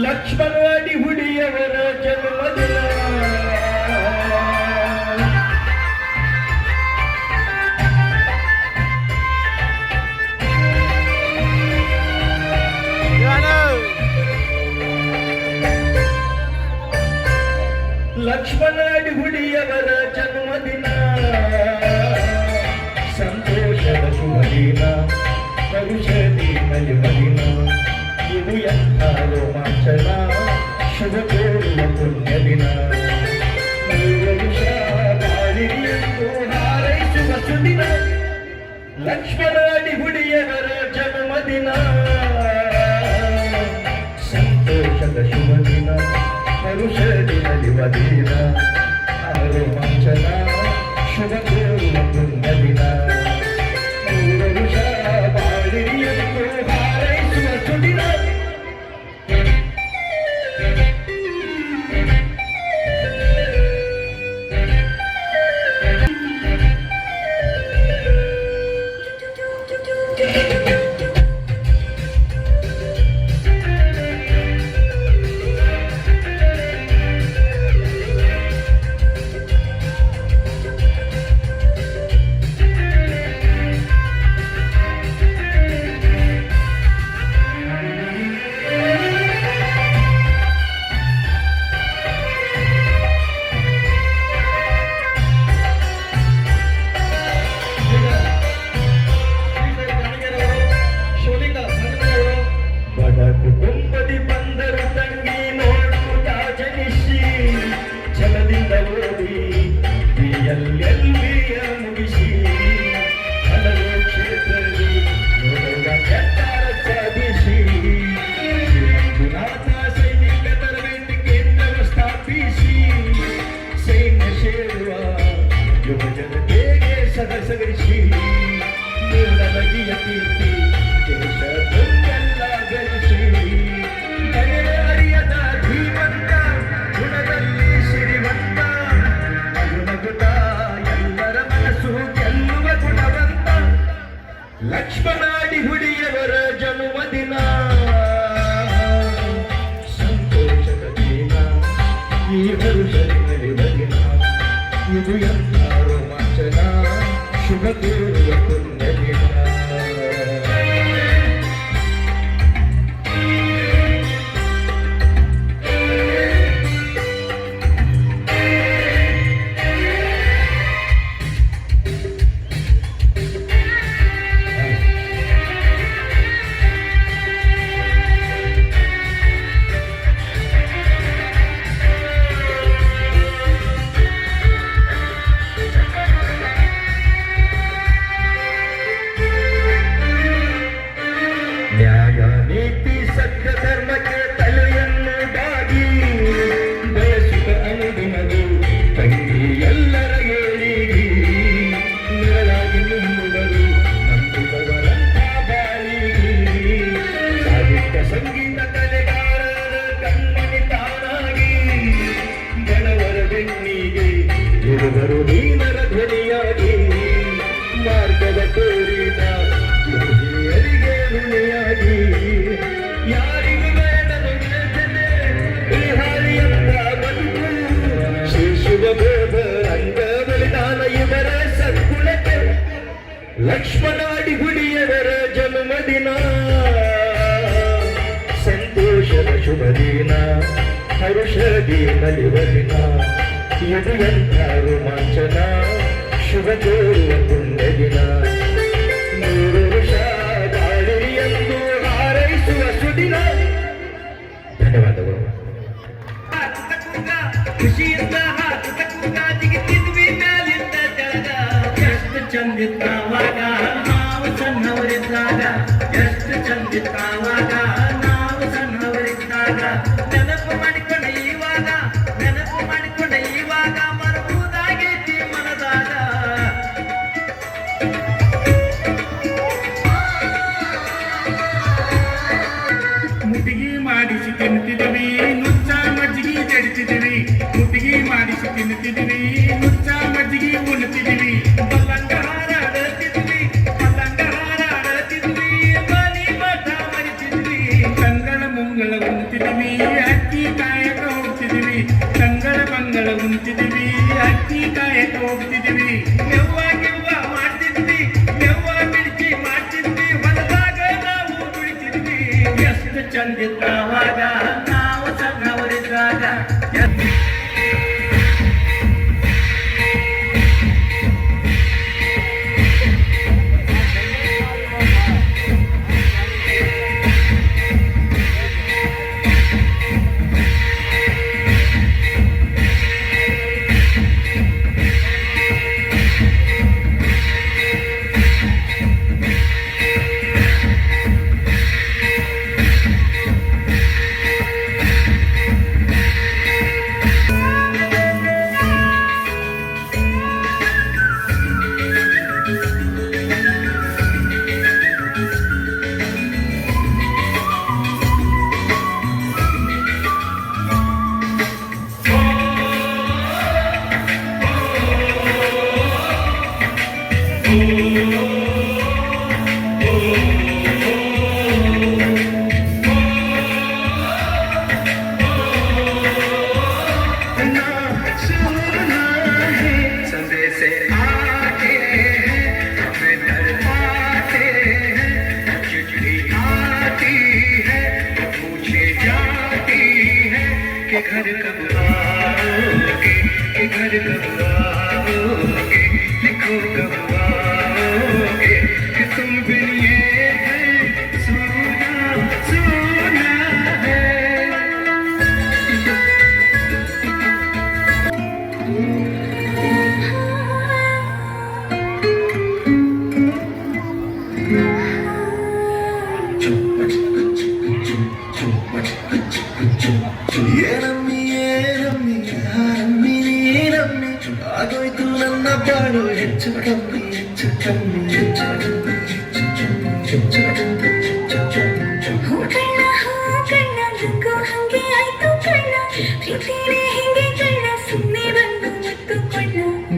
ಲಕ್ಷ್ಮಣ ಅಡಿಹುಡಿಯವರ ಜನ್ಮದಿನ ಲಕ್ಷ್ಮಣ ಅಡಿಹುಡಿಯವರ ಜನ್ಮದಿನ, ಸಂತೋಷದ ಶುಭದಿನ, ಕರುಷದಿ ನಲಿಮದಿನ, ಇದು ಎಂಥ ರೋಮಾಂಚನ, ಶುಭ ಕೋರುವ ಪುಣ್ಯ ದಿನ. ಬಾಳಿರಿಯಂದು ಹಾರೈಸುವ ಸುದಿನ, ಲಕ್ಷ್ಮಣ ಅಡಿಹುಡಿಯವರ ಜನ್ಮದಿನ, ಸಂತೋಷದ ಶುಭ ದಿನ, ಕರುಷದಿ ನಲಿವ ದಿನ, ರೋಮಾಂಚನ, ಶುಭ ಕೋರುವ ಪುಣ್ಯ ದಿನ. ಬಾಳಿರಿಯಂದು ಹಾರೈಸುವ ಸುದಿನ, ಕುಟುಂಬದಿ ಬಂದರು ತಂಗಿ ನೋಡುವುದ ಜನಿಸಿ, ಛಲದಿಂದ ಓದಿ ಎಲ್ಲೆಲ್ಲಿಯ ಮುಗಿಸಿ, ಹಲವು ಕ್ಷೇತ್ರದಲ್ಲಿ ನೋಡುವ ಕೆಟ್ಟಾರ ಸಾಧಿಸಿ, ಮಂಜುನಾಥ ಸೈನಿಕ ತರಬೇತಿ ಕೇಂದ್ರ ಸ್ಥಾಪಿಸಿ, ಸೈನ್ಯ ಸೇರುವ ಯುವ ಜನತೆಗೆ ಸದಸ್ಯರಿಸಿ, ನದಿಯ ಕೀರ್ತಿ ದೇಶ ತುಂಬೆಲ್ಲ ಗಳಿಸಿ, ಅರಿಯದ ಧೀಮಂತ ಗುಣದಲ್ಲಿ ಸಿರಿವಂತ, ನಗುನಗುತ್ತ ಎಲ್ಲರ ಮನಸ್ಸು ಗೆಲ್ಲುವ ಗುಣವಂತ, ಲಕ್ಷ್ಮಣ ಅಡಿಹುಡಿಯವರ ಜನ್ಮದಿನ, ಸಂತೋಷದ ದಿನ, ಈ ವರುಷದ ನಲಿವ ದಿನ, ಇದು ಎಂಥ ರೋಮಾಂಚನ, ಶುಭ ಕೋರುವ ಪುಣ್ಯ ದಿನ. ಎಲ್ಲರ ಏಳಿಗೆ ನೆರಳಾಗಿ ನಿಲ್ಲುವರು ನಂಬಿದವರ ಬಾಳಿಗೆ ಸಾಹಿತ್ಯ ಸಂಗೀತ ಕಲೆಗಾರರ ಕಣ್ಮಣಿ ತಾನಾಗಿ ಬಡವರ ಬೆನ್ನಿಗೆ ಇರುವರು ನೀನರ ಧ್ವನಿಯಾಗಿ ಮಾರ್ಗದ ತೋರಿದ ಹಿರಿಯರಿಗೆ ಋಣಿಯಾಗಿ ಯಾರಿಗೂ ಬೇಡದು ವೇದನೆ ಬಿಹಾರಿಯಂತ ಬದುಕು ಶಿಶುವ ಬೋಧ ರಂಗ ಬಲಿದಾನ ಇವರ ಸದ್ಗುಣಕ್ಕೆ ಲಕ್ಷ್ಮಣ ಅಡಿಗುಡಿಯವರ ಜನ್ಮದಿನ ಸಂತೋಷದ ಶುಭ ದಿನ ಹರುಷದಿ ನಲಿವ ದಿನ ಇದು ಎಂಥ ರೋಮಾಂಚನ ಶುಭ ಕೋರುವ ಪುಣ್ಯ ದಿನ 100 ವರ್ಷ ಬಾಳಿರಿ ಎಂದು ಹಾರೈಸುವ ಸುದಿನ. ಧನ್ಯವಾದಗಳು. ಖುಷಿಯಿಂದ ಹಾಕಿ ತಕ್ಕ ಜಿಗಿತಿದ್ವಿ ಮ್ಯಾಲಿಂದ ಕೆಳಗ ಎಷ್ಟು ಚಂದಿತ್ತಾವಾಗ ನಾವು ಸಣ್ಣವರಿದ್ದಾಗ ಎಷ್ಟು ಚಂದಿತ್ತಾವಾಗ ನಾವು ಸಣ್ಣವರಿದ್ದಾಗ ನೆನಪು ಮಾಡಿಕೊಂಡ ಇವಾಗ ಮರಬಹುದಾಗೈತಿ ಮನದಾಗ ಮುಟ್ಟಿಗೆ ಮಾಡಿಸಿ ತಿನ್ನುತ್ತಿದ್ದೀವಿ ನುಚ್ಚ ಮಜ್ಜಿಗೆ ಜಡಿತಿದ್ದೀವಿ ಮುಟ್ಟಿಗೆ ಮಾಡಿಸಿ ತಿನ್ನುತ್ತಿದ್ದೀವಿ ನುಚ್ಚ ಮಜ್ಜಿಗೆ ಉಣ್ಣುತ್ತಿದ್ದೀವಿ ಪಲ್ಲಂಗ ಹಾರಾಡುತ್ತಿದ್ವಿ ಬಲಿ ಮಠ ಮರಿತಿದ್ವಿ ತಂಗಳ ಮುಂಗಳ ಉಣ್ತಿದ್ದೀವಿ ಅಕ್ಕಿ ಕಾಯಕ ಹೋಗ್ತಿದ್ದೀವಿ ತಂಗಳ ಮಂಗಳ ಉಣ್ತಿದ್ದೀವಿ ಅಕ್ಕಿ ಕಾಯಕ ಹೋಗ್ತಿದ್ದೀವಿ ನೆವ್ವ ಮಾಡ್ತಿದ್ವಿ ನೆವ್ವ ಬಿಡಿಸಿ ಮಾಡ್ತಿದ್ವಿ ಹೊಲದಾಗ ನಾವು ದುಡಿತಿದ್ವಿ ಎಷ್ಟು ಚಂದಿದ್ದಾವಾಗ ನಾವು ಸಣ್ಣವರಿದ್ದಾಗ घर कब आओगे घर कब आओगे लिखो कब आओगे कि तुम बिन ये घर सोना सोना है. ಆಗೋಯ್ತು ನನ್ನ ಬಾಳು ಹೆಚ್ಚು ಕಮ್ಮಿ ಹೆಚ್ಚು ಕಮ್ಮಿ ಹೆಚ್ಚು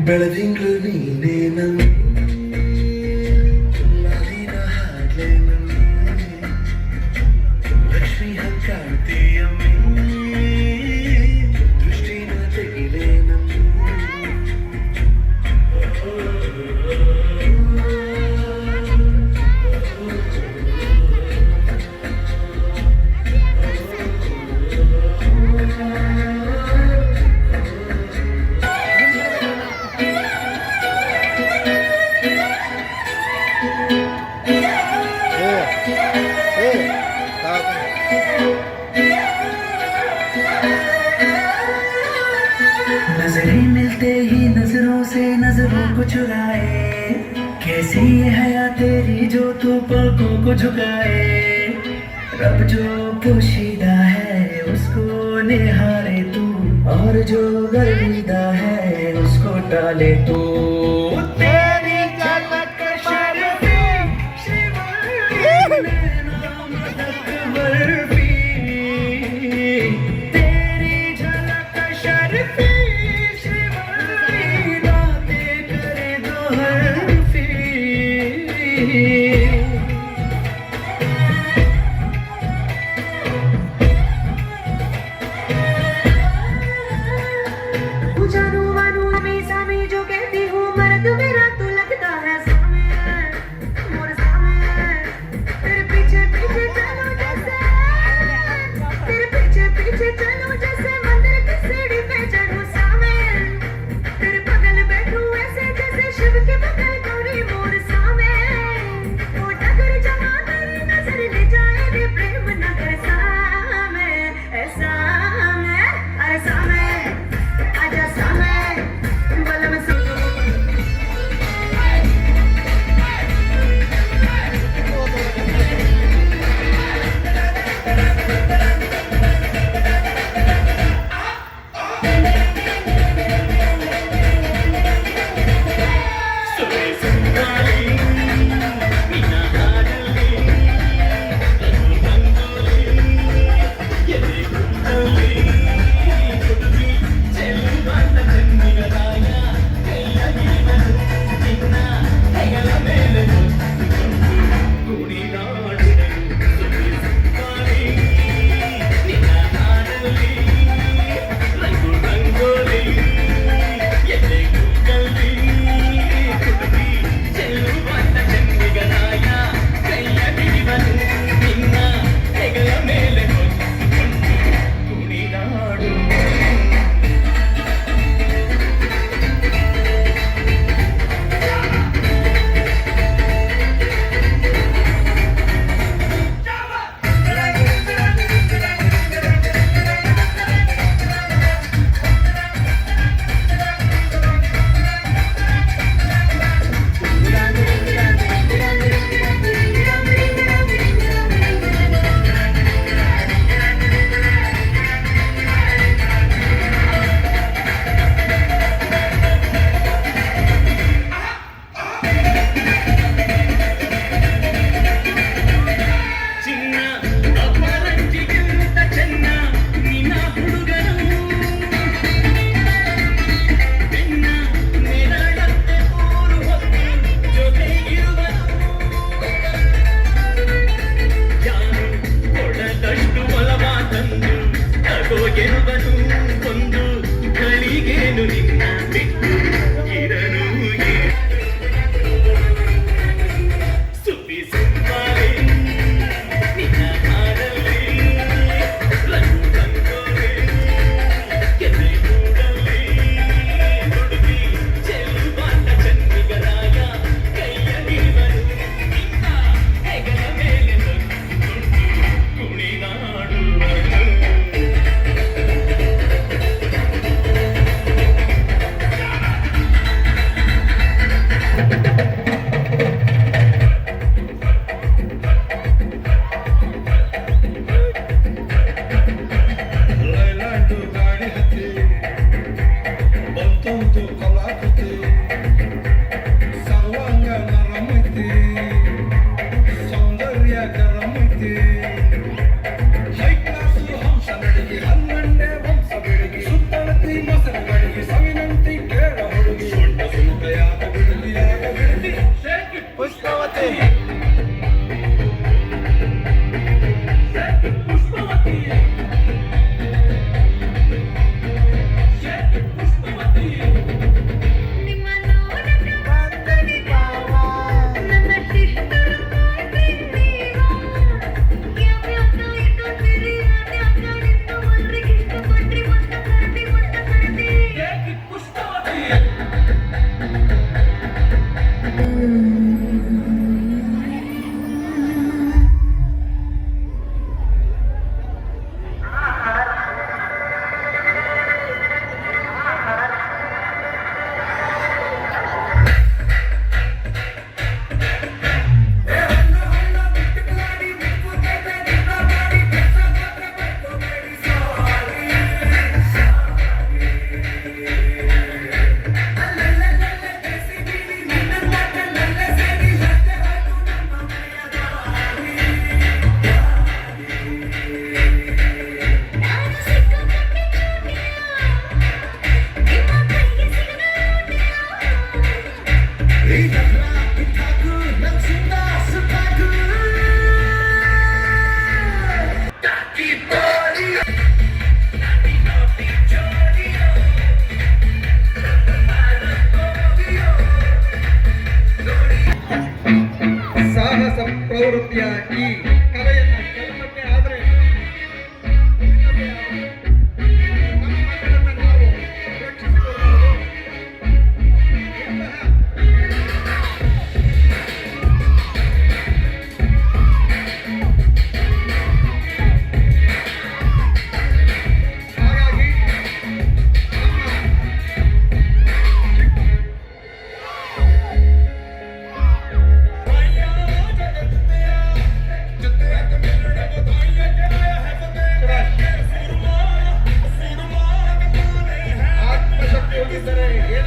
ಬೆಳದಿಂಗಳು ನೀನೇ ನನ್ನ ನಾನಿನ ಹಾಗೆ ಲಕ್ಷ್ಮಿ ಹಂಗಾಡ್ತೀಯಮ್ಮಿ ದೃಷ್ಟಿನ ತೆಗಿಲೇ ನಮ್ಮ नजरें मिलते ही नजरों से नजरों को चुराए कैसी ये हया तेरी जो तू पलकों को झुकाए रब जो पोशीदा है उसको निहारे तू और जो गर्विदा है उसको डाले तो तेरी झलक शर्फी शिवानी नाम तक बर्फी तेरी झलक शर्फी शिवानी बातें करे दो हर्फी जानू वानू हमेशा में जो कहती हूँ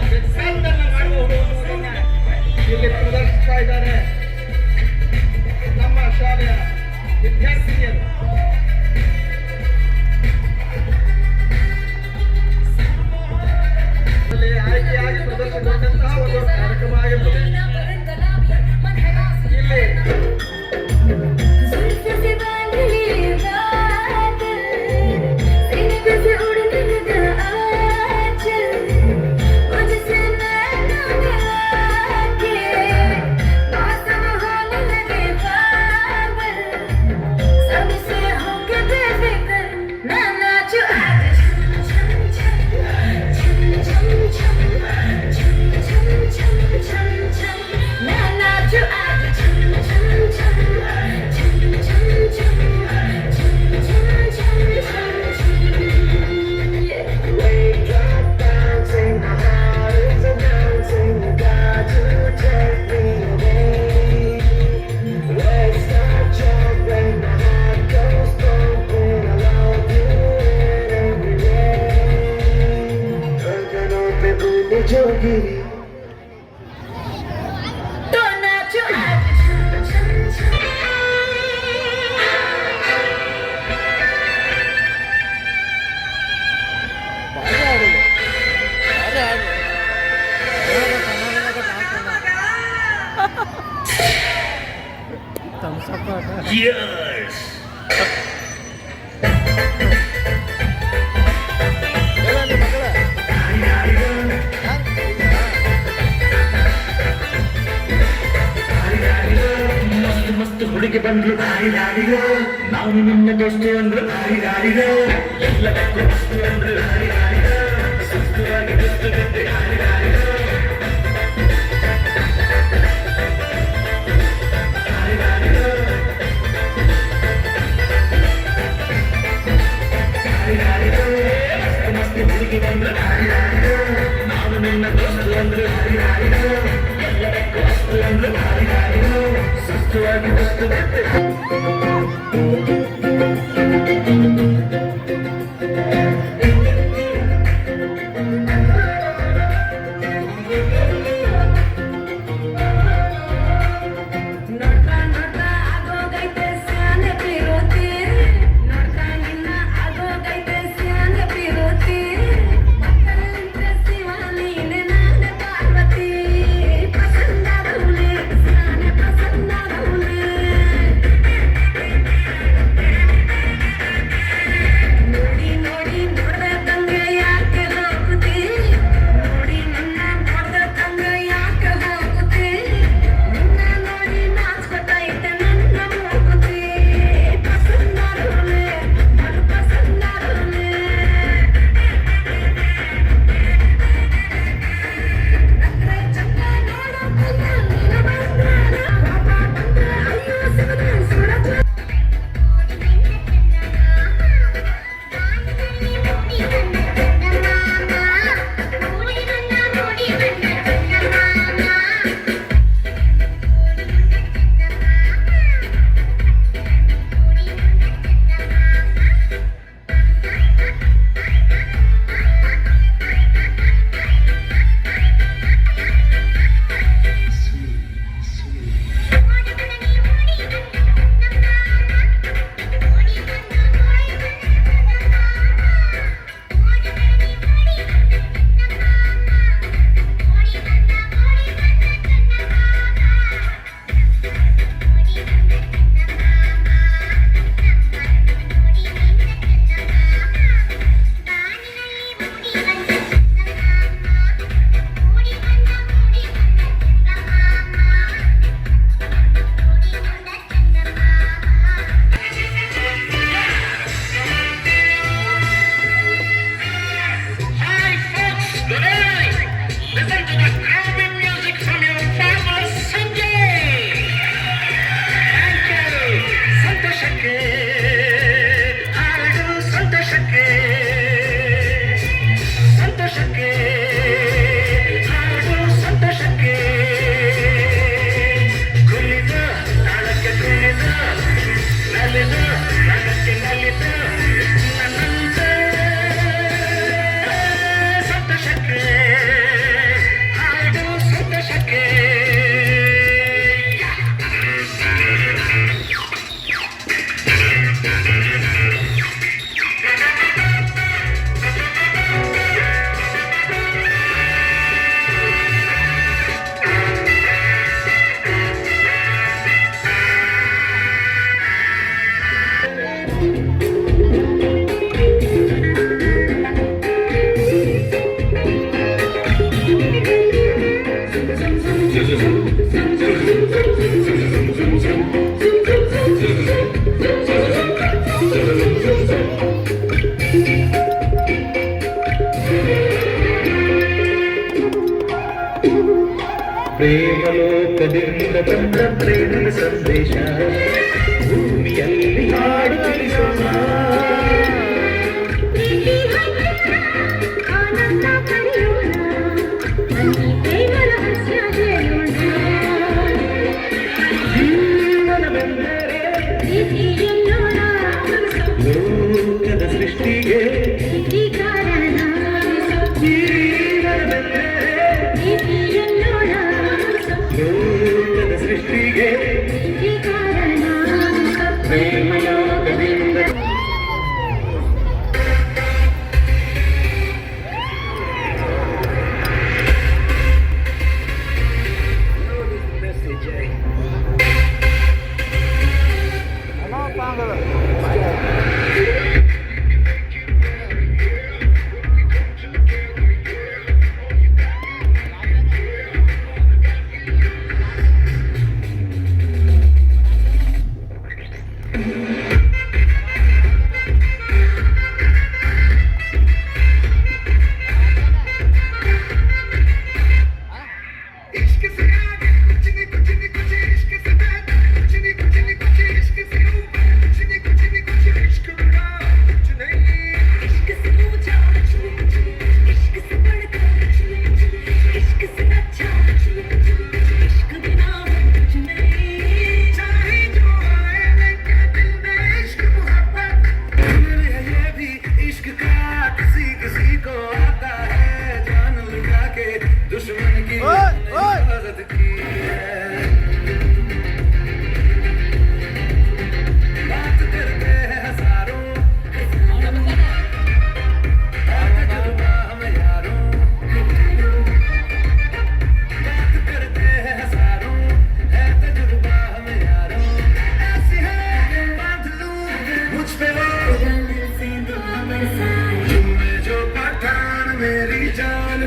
ಬೇಕಾದ್ದನ್ನ ಮಾಡಬಹುದು ಅನ್ನೋದನ್ನ ಇಲ್ಲಿ ಪ್ರದರ್ಶಿಸ್ತಾ ಇದ್ದಾರೆ ನಮ್ಮ ಶಾಲೆಯ ವಿದ್ಯಾರ್ಥಿನಿಯರು. ಆಯ್ಕೆಯಾಗಿ ಪ್ರದರ್ಶಿಸಿದಂತಹ ಒಂದು ಕಾರ್ಯಕ್ರಮ ಆಗಿರ್ತದೆ. ಇಲ್ಲಿ ಮಸ್ತ್ ಹುಡುಗಿ ಬಂದ್ರು ದಾರಿದಾರಿಗೋ, ನಾವು ನಿನ್ನ ದೋಸ್ತಿ ಅಂದ್ರು ದಾರಿದಾರಿಗೋ, ಎಲ್ಲದಕ್ಕೂ ವಸ್ತು ಅಂದ್ರು ದಾರಿದಾರಿಗೋ, ಸುಸ್ತುವಾಗಿ ಗುಸ್ತು ಬಿದ್ದು ದಾರಿದಾರಿಗೋ, ದಾರಿದಾರಿಗೋ, ದಾರಿದಾರಿಗೋ, ಮಸ್ತ್ ಹುಡುಗಿ ಬಂದ್ರು ದಾರಿದಾರಿಗೋ, ನಾವು ನಿನ್ನ ದೋಸ್ತಿ ಅಂದ್ರು ದಾರಿದಾರಿಗೋ, ಎಲ್ಲದಕ್ಕೂ ವಸ್ತು ಅಂದ್ರು ದಾರಿದಾರಿಗೋ, ಸುಸ್ತುವಾಗಿ ಗುಸ್ತು ಬಿದ್ದು ಪ್ರೇಮಲೋಕದಿಂದ ತಂದ ಪ್ರೇಮದ ಸಂದೇಶ ಭೂಮಿಯಲ್ಲಿ ಹಾಡು ತಿಳಿಸೋಣ. ಆನಂದ ಪಡೆಯೋಣ, ಪ್ರೇಮ ರಹಸ್ಯ ಹೇಳೋಣ. ಜೀವನವೆಂದರೆ ಪ್ರೀತಿ ಎನ್ನೋಣ, ಲೋಕದ ಸೃಷ್ಟಿಗೆ ಪ್ರೀತಿ ಕಾರಣ. ಜೀವನವೆಂದರೆ ಪ್ರೀತಿ ಎನ್ನೋಣ, ಲೋಕದ ಸೃಷ್ಟಿಗೆ ಪ್ರೀತಿ ಕಾರಣ. ಪ್ರೇಮಲೋಕದಿಂದ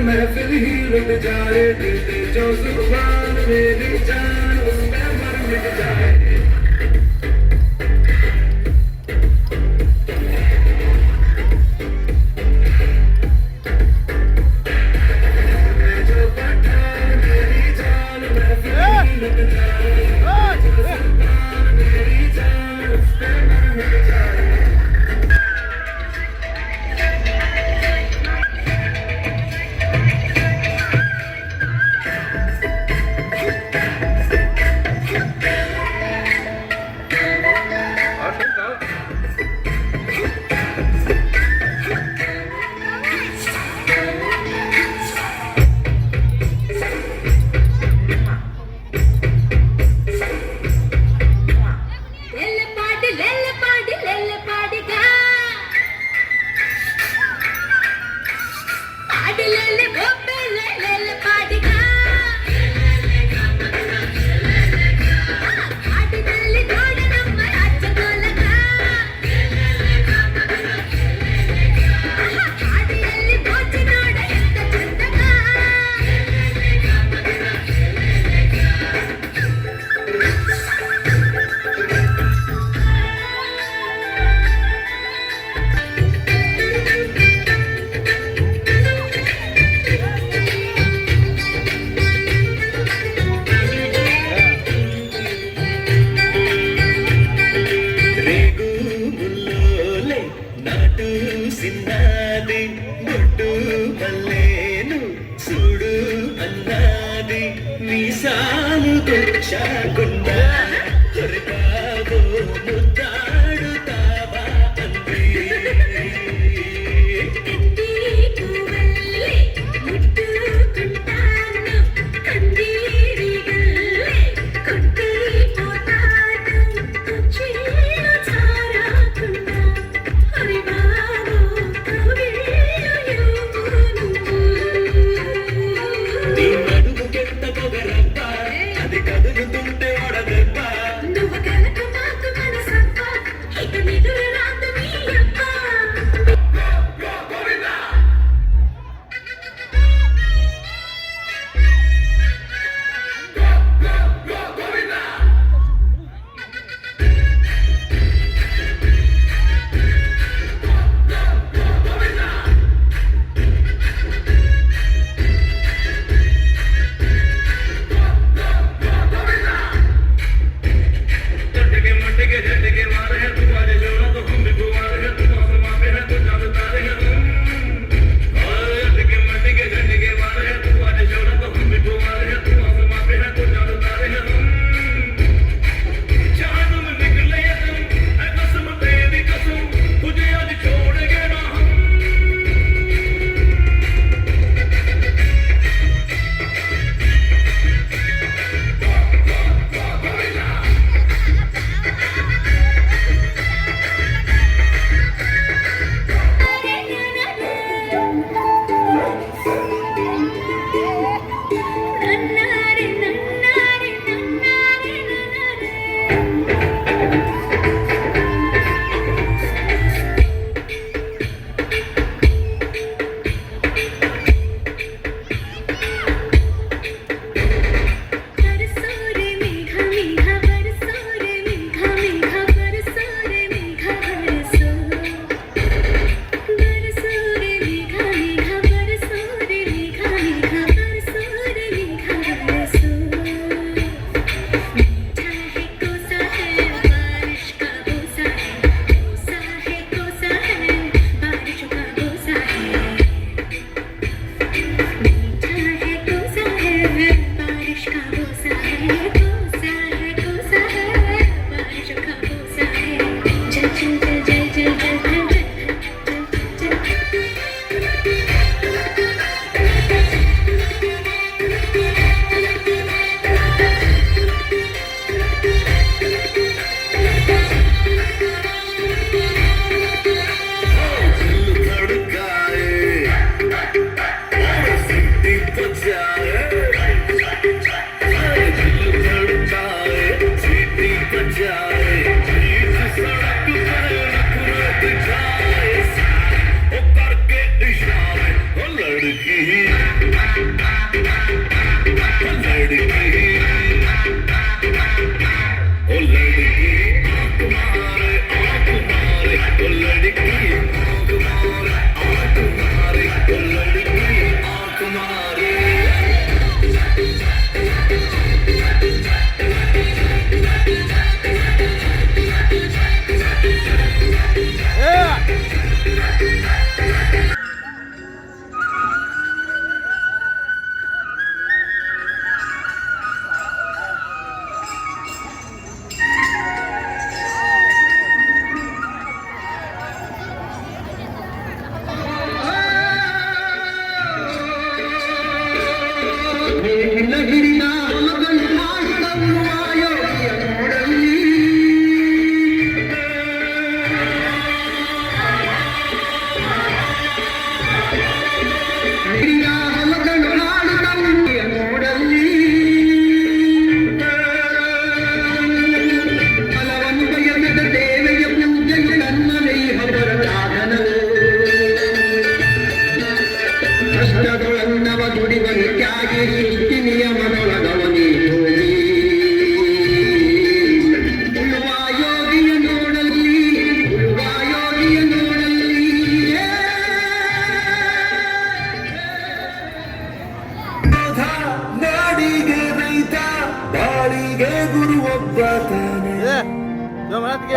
महफिल ही लुट जाए, दिल पे जो जुबान मेरी जान उस पे मर मिट जाए. जो पठान मेरी जान महफिल ही लुट जाए, जो जुबान मेरी जान उस पे मर मिट जाए. నువ్వు కలక మాకు మనసా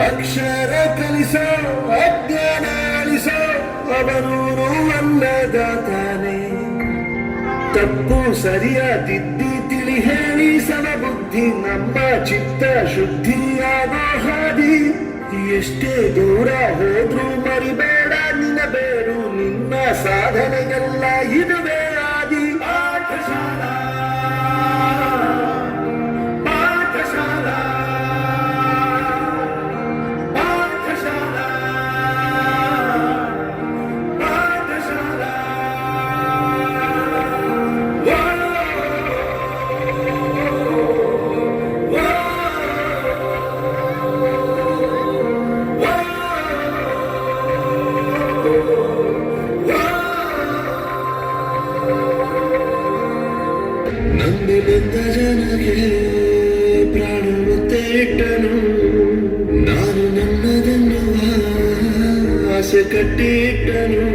ಅಕ್ಷರ ಕಲಿಸೋ ಅಜ್ಞಾನ ಅಳಿಸೋ ಅವನೂರು ಅನ್ನದಾತಾನೆ. ತಪ್ಪು ಸರಿಯ ತಿದ್ದಿ ತಿಳಿ ಹೇಳಿ ಸಮಬುದ್ಧಿ ನಮ್ಮ ಚಿತ್ತ ಶುದ್ಧಿಯಾಗೋ ಹಾದಿ. ಎಷ್ಟೇ ದೂರ ಹೋದ್ರೂ ಮರಿಬೇಡ ನಿನ್ನ ಬೇರು, ನಿನ್ನ ಸಾಧನೆಗೆಲ್ಲ ಇದುವೇ ಆದಿ. ಪಾಠಶಾಲಾ ಪಾಠಶಾಲಾ ಪಾಠಶಾಲಾ ಪಾಠಶಾಲಾ. ನಂಬಿ ಬಂದ ಜನಕ್ಕೆ ಪ್ರಾಣವತ್ತೆ ಇಟ್ಟನು, ನಾನು ನನ್ನದೆನ್ನುವ ಆಸೆ ಕಟ್ಟಿಟ್ಟನು.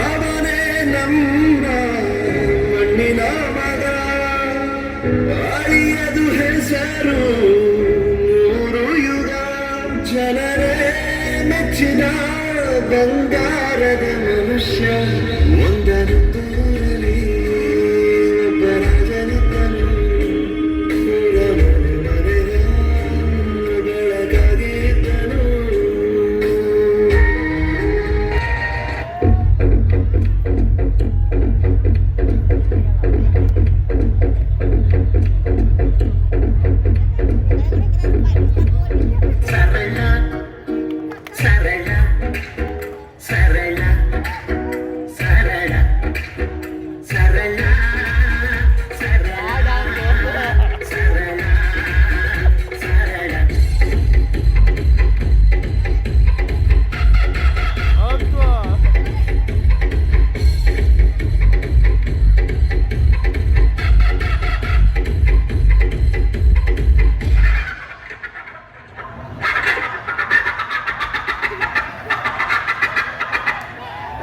ಅವನೇ ನಮ್ಮ ಮಣ್ಣಿನ ಮಗ, ಅಳಿಯದು ಹೆಸರು ನೂರು ಯುಗ. ಜನರೇ ಮೆಚ್ಚಿನ ಬಂಗಾರದ ಮನುಷ್ಯ, ಒಂದನೊಂದು ಊರಲಿ ಒಬ್ಬ ರಾಜನಿದ್ದನು. ಮನೆಯ ಬೆಳಕಾಗಿದ್ದನು.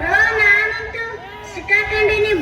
ನಾನಂತೂ ಸಿಕ್ಕಾಕೊಂಡಿನಿ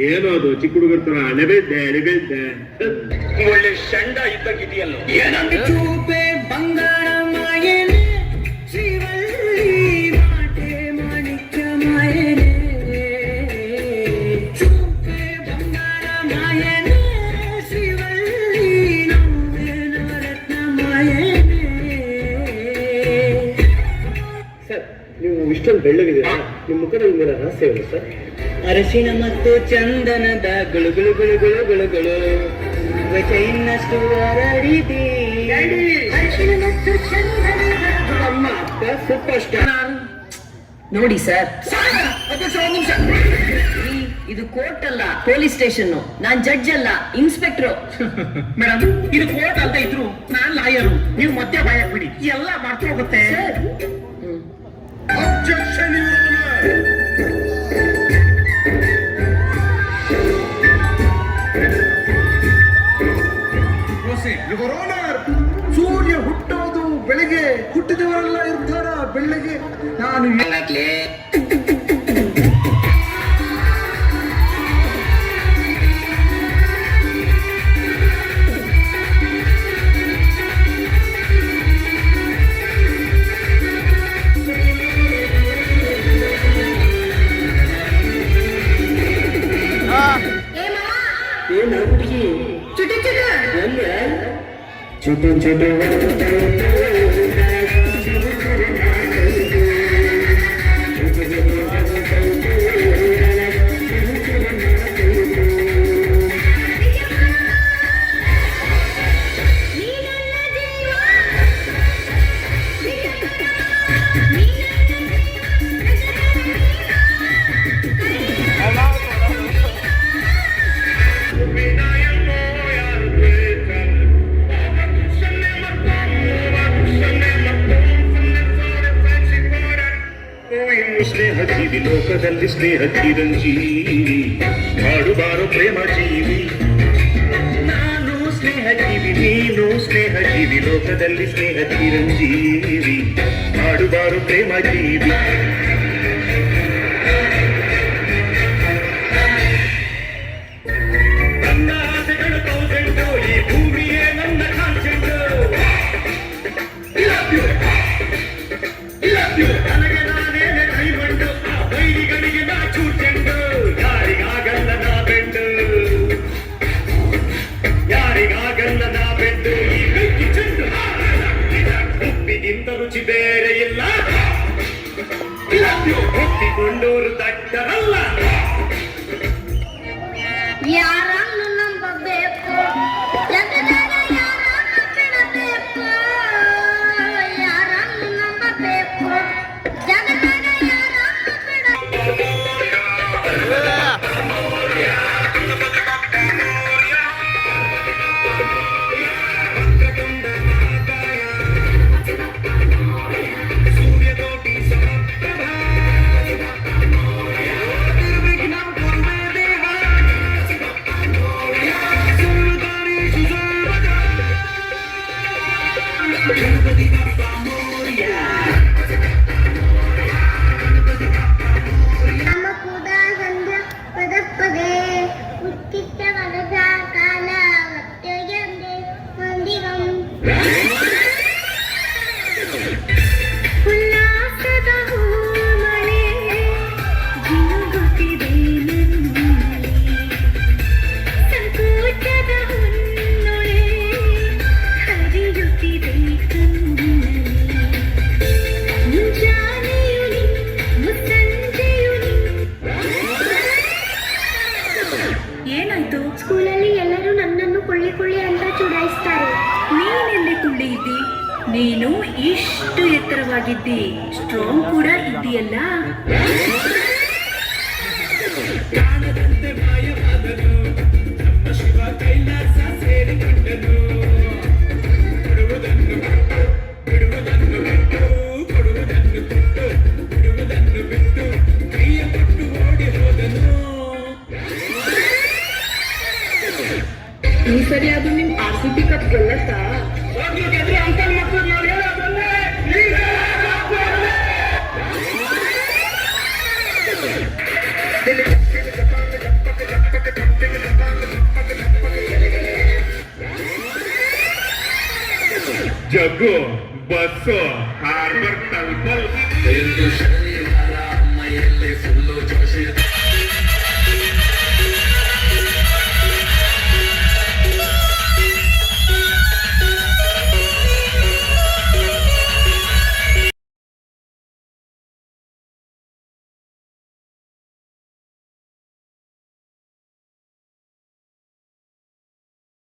ಏನೋ ಅದು ಚಿಕ್ಕ ಹುಡುಗರ ತರ ಅಣೆಬೇದ್ದೆ ಒಳ್ಳೆ ಶಂಡ ಇದ್ದಂಗಿದೆಯಲ್ಲ. ಚೂಪೆ ಬಂಗಾರ ಮಾಯೇನೆ ಶ್ರೀವಳ್ಳಿ ಮಾಟೆ ಮಾಣಿಕ್ಯ ಮಾಯೇನೆ ಚೂಪೆ ಬಂಗಾರ ಮಾಯೇನೆ ಶ್ರೀವಳ್ಳಿ ನವ್ವೆ ನವರತ್ನ ಮಾಯೇನೆ. ಸರ್, ನೀವು ಇಷ್ಟೊಂದು ಬೆಳ್ಳಗಿದ್ದೀರಾ, ನಿಮ್ಮ ಮುಖದಲ್ಲಿ ಮೇಲೆ ರಹಸ್ಯವಿಲ್ಲ ಸರ್. ಅರಸಿನ ಮತ್ತು ಚಂದನದ ಗುಳುಗುಳು ಗುಳುಗುಳು ಗುಳುಗುಳು ಇನ್ನಷ್ಟು ಹರಡಿದೆ. ಅರಸಿನ ಮತ್ತು ಚಂದನದ ನಮ್ಮ ಅಪ್ಪ ಸೂಪರ್ ಸ್ಟಾರ್. ನೋಡಿ ಸರ್, ಇದು ಕೋರ್ಟ್ ಅಲ್ಲ, ಪೊಲೀಸ್ ಸ್ಟೇಷನ್. ನಾನ್ ಜಡ್ಜ್ ಅಲ್ಲ, ಇನ್ಸ್ಪೆಕ್ಟರ್. ಮೇಡಮ್, ಇದು ಕೋರ್ಟ್ ಅಂತ ಇದ್ರು ನಾನ್ ಲಾಯರು. ನೀವು ಮಧ್ಯ ಭಯ ಬಿಡಿ, ಎಲ್ಲ ಮರ್ತೋಗುತ್ತೆ. ಅಬ್ಜೆಕ್ಷನ್ ಯುವರ್ ಆನರ್, ಸೂರ್ಯ ಹುಟ್ಟೋದು ಬೆಳಿಗ್ಗೆ, ಹುಟ್ಟಿದವರೆಲ್ಲ ಇರ್ತಾರ ಬೆಳಿಗ್ಗೆ. ನಾನು ಏನ ಹುಡುಗಿ ಚುಟು ಚುಟು ಚುಟು ಚುಟು ಸ್ನೇಹ ಜೀವಿ ಲೋಕದಲ್ಲಿ ಸ್ನೇಹ ಚಿರಂಜೀವಿ ಮಾಡುಬಾರೋ ಪ್ರೇಮ ಜೀವಿ. ನಾನು ಸ್ನೇಹ ಜೀವಿ, ನೀನು ಸ್ನೇಹ ಜೀವಿ, ಲೋಕದಲ್ಲಿ ಸ್ನೇಹ ಚಿರಂಜೀವಿ ಮಾಡುಬಾರೋ ಪ್ರೇಮ ಜೀವಿ. ನನ್ನ ಆಸೆಗಳು ತೌಸಂಡು, ಈ ಭೂಮಿಯೇ ನನ್ನ ಕಾನ್ಸೆಂಟು. ನನಗೆ ನಾನೇ ಕೈಗೊಂಡು, ಆ ಬೈರಿಗಳಿಗೆ ನಾ ಚೂಟೆಂಡು. ಯಾರಿಗಾಗಲ್ಲ ನಾ ಬೆಂಡು, ಯಾರಿಗಾಗಲ್ಲ ನಾ ಬೆಂಡು. ಈ ಬೆಂಕಿ ಚೆಂಡು ಉಪ್ಪಿಗಿಂತ ರುಚಿ ಬೇರೆ ಇಲ್ಲ. ಒಪ್ಪಿಕೊಂಡೋರು ದಡ್ಡರಲ್ಲ. ಯಾರನ್ನು ನಂಬಬೇಕು, ಜಗದಾಗ ಯಾರನ್ನು ಬಿಡಬೇಕು, ಯಾರನ್ನು ನಂಬಬೇಕು, ಜಗದಾಗ ಯಾರನ್ನು ಬಿಡಬೇಕು. ಸೂರ್ಯಕೋಟಿ ಸಮಪ್ರಭ ನಿರ್ವಿಘ್ನ ಕುರುವೆ ದೇವ. ಸುಂದರಿ ಸುಸರ್ವದ ಗಣಪತಿ ಬಪ್ಪ ಮೋರ್ಯ. ನಮ್ಮ ಕೂಡ ಸಂಧ್ಯ ಪದಪ್ಪಗೆ ಉತ್ತಿಷ್ಟ ಕನಸ ಕಾಲ ಭಕ್ತಿಯಂದೆ ಮಂದಿಗಂ ಉಲ್ಲಾಸದ ಹೂಮಳೆ ಜಿನುಗುತ್ತಿದೆ ನನ್ನಲ್ಲಿ, ಸಂಕೋಚದ ಹೊನ್ನೊಳೆ ಹರಿಯುತ್ತಿದೆ ಕಣ್ಣಲ್ಲಿ. ಮುಂಜಾನೆಯು ನೀ, ಮುಸ್ಸಂಜೆಯು ನೀ. ಏನಾಯ್ತು? ಸ್ಕೂಲಲ್ಲಿ ಎಲ್ಲರೂ ನನ್ನನ್ನು ಕೊಳ್ಳಿ ಕೊಳ್ಳಿ ಅಂತ ಚುಡಾಯಿಸ್ತಾರೆ. ನೀನೆಲ್ಲಿ ಕುಳ್ಳಿ ಇದ್ದಿ? ನೀನು ಇಷ್ಟು ಎತ್ತರವಾಗಿದ್ದಿ, ಸ್ಟ್ರಾಂಗ್ ಕೂಡ ಇದ್ದೀಯಲ್ಲ. ಕಾಣದಂತೆ ಮಾಯವಾದನು ನಮ್ಮ ಶಿವ ಕೈಲಾಸ ಸೇರಿಕೊಂಡನು. ಕೊಡುವುದನ್ನು ಬಿಟ್ಟು, ಬಿಡುವುದನ್ನು ಬಿಟ್ಟು, ಕೊಡುವುದನ್ನು ಬಿಟ್ಟು, ಬಿಡುವುದನ್ನು ಬಿಟ್ಟು ಕೈಯ ಕೊಟ್ಟು ಓಡಿ ಹೋದನು. ಈ ಸರಿ ಅದು ನಿಮ್ RCB ಕಪ್ ಗೆಲ್ಲತ್ತಾ? ಅಂಕಲ್ ಮಕ್ಕಳು ನೋಡಿ ಹೇಳೋದನ್ನೇ ಈಗ ಜಗ್ಗು ಬಸ್ಸು ಹಾರ್ಬರ್ ತಲುಪಲ್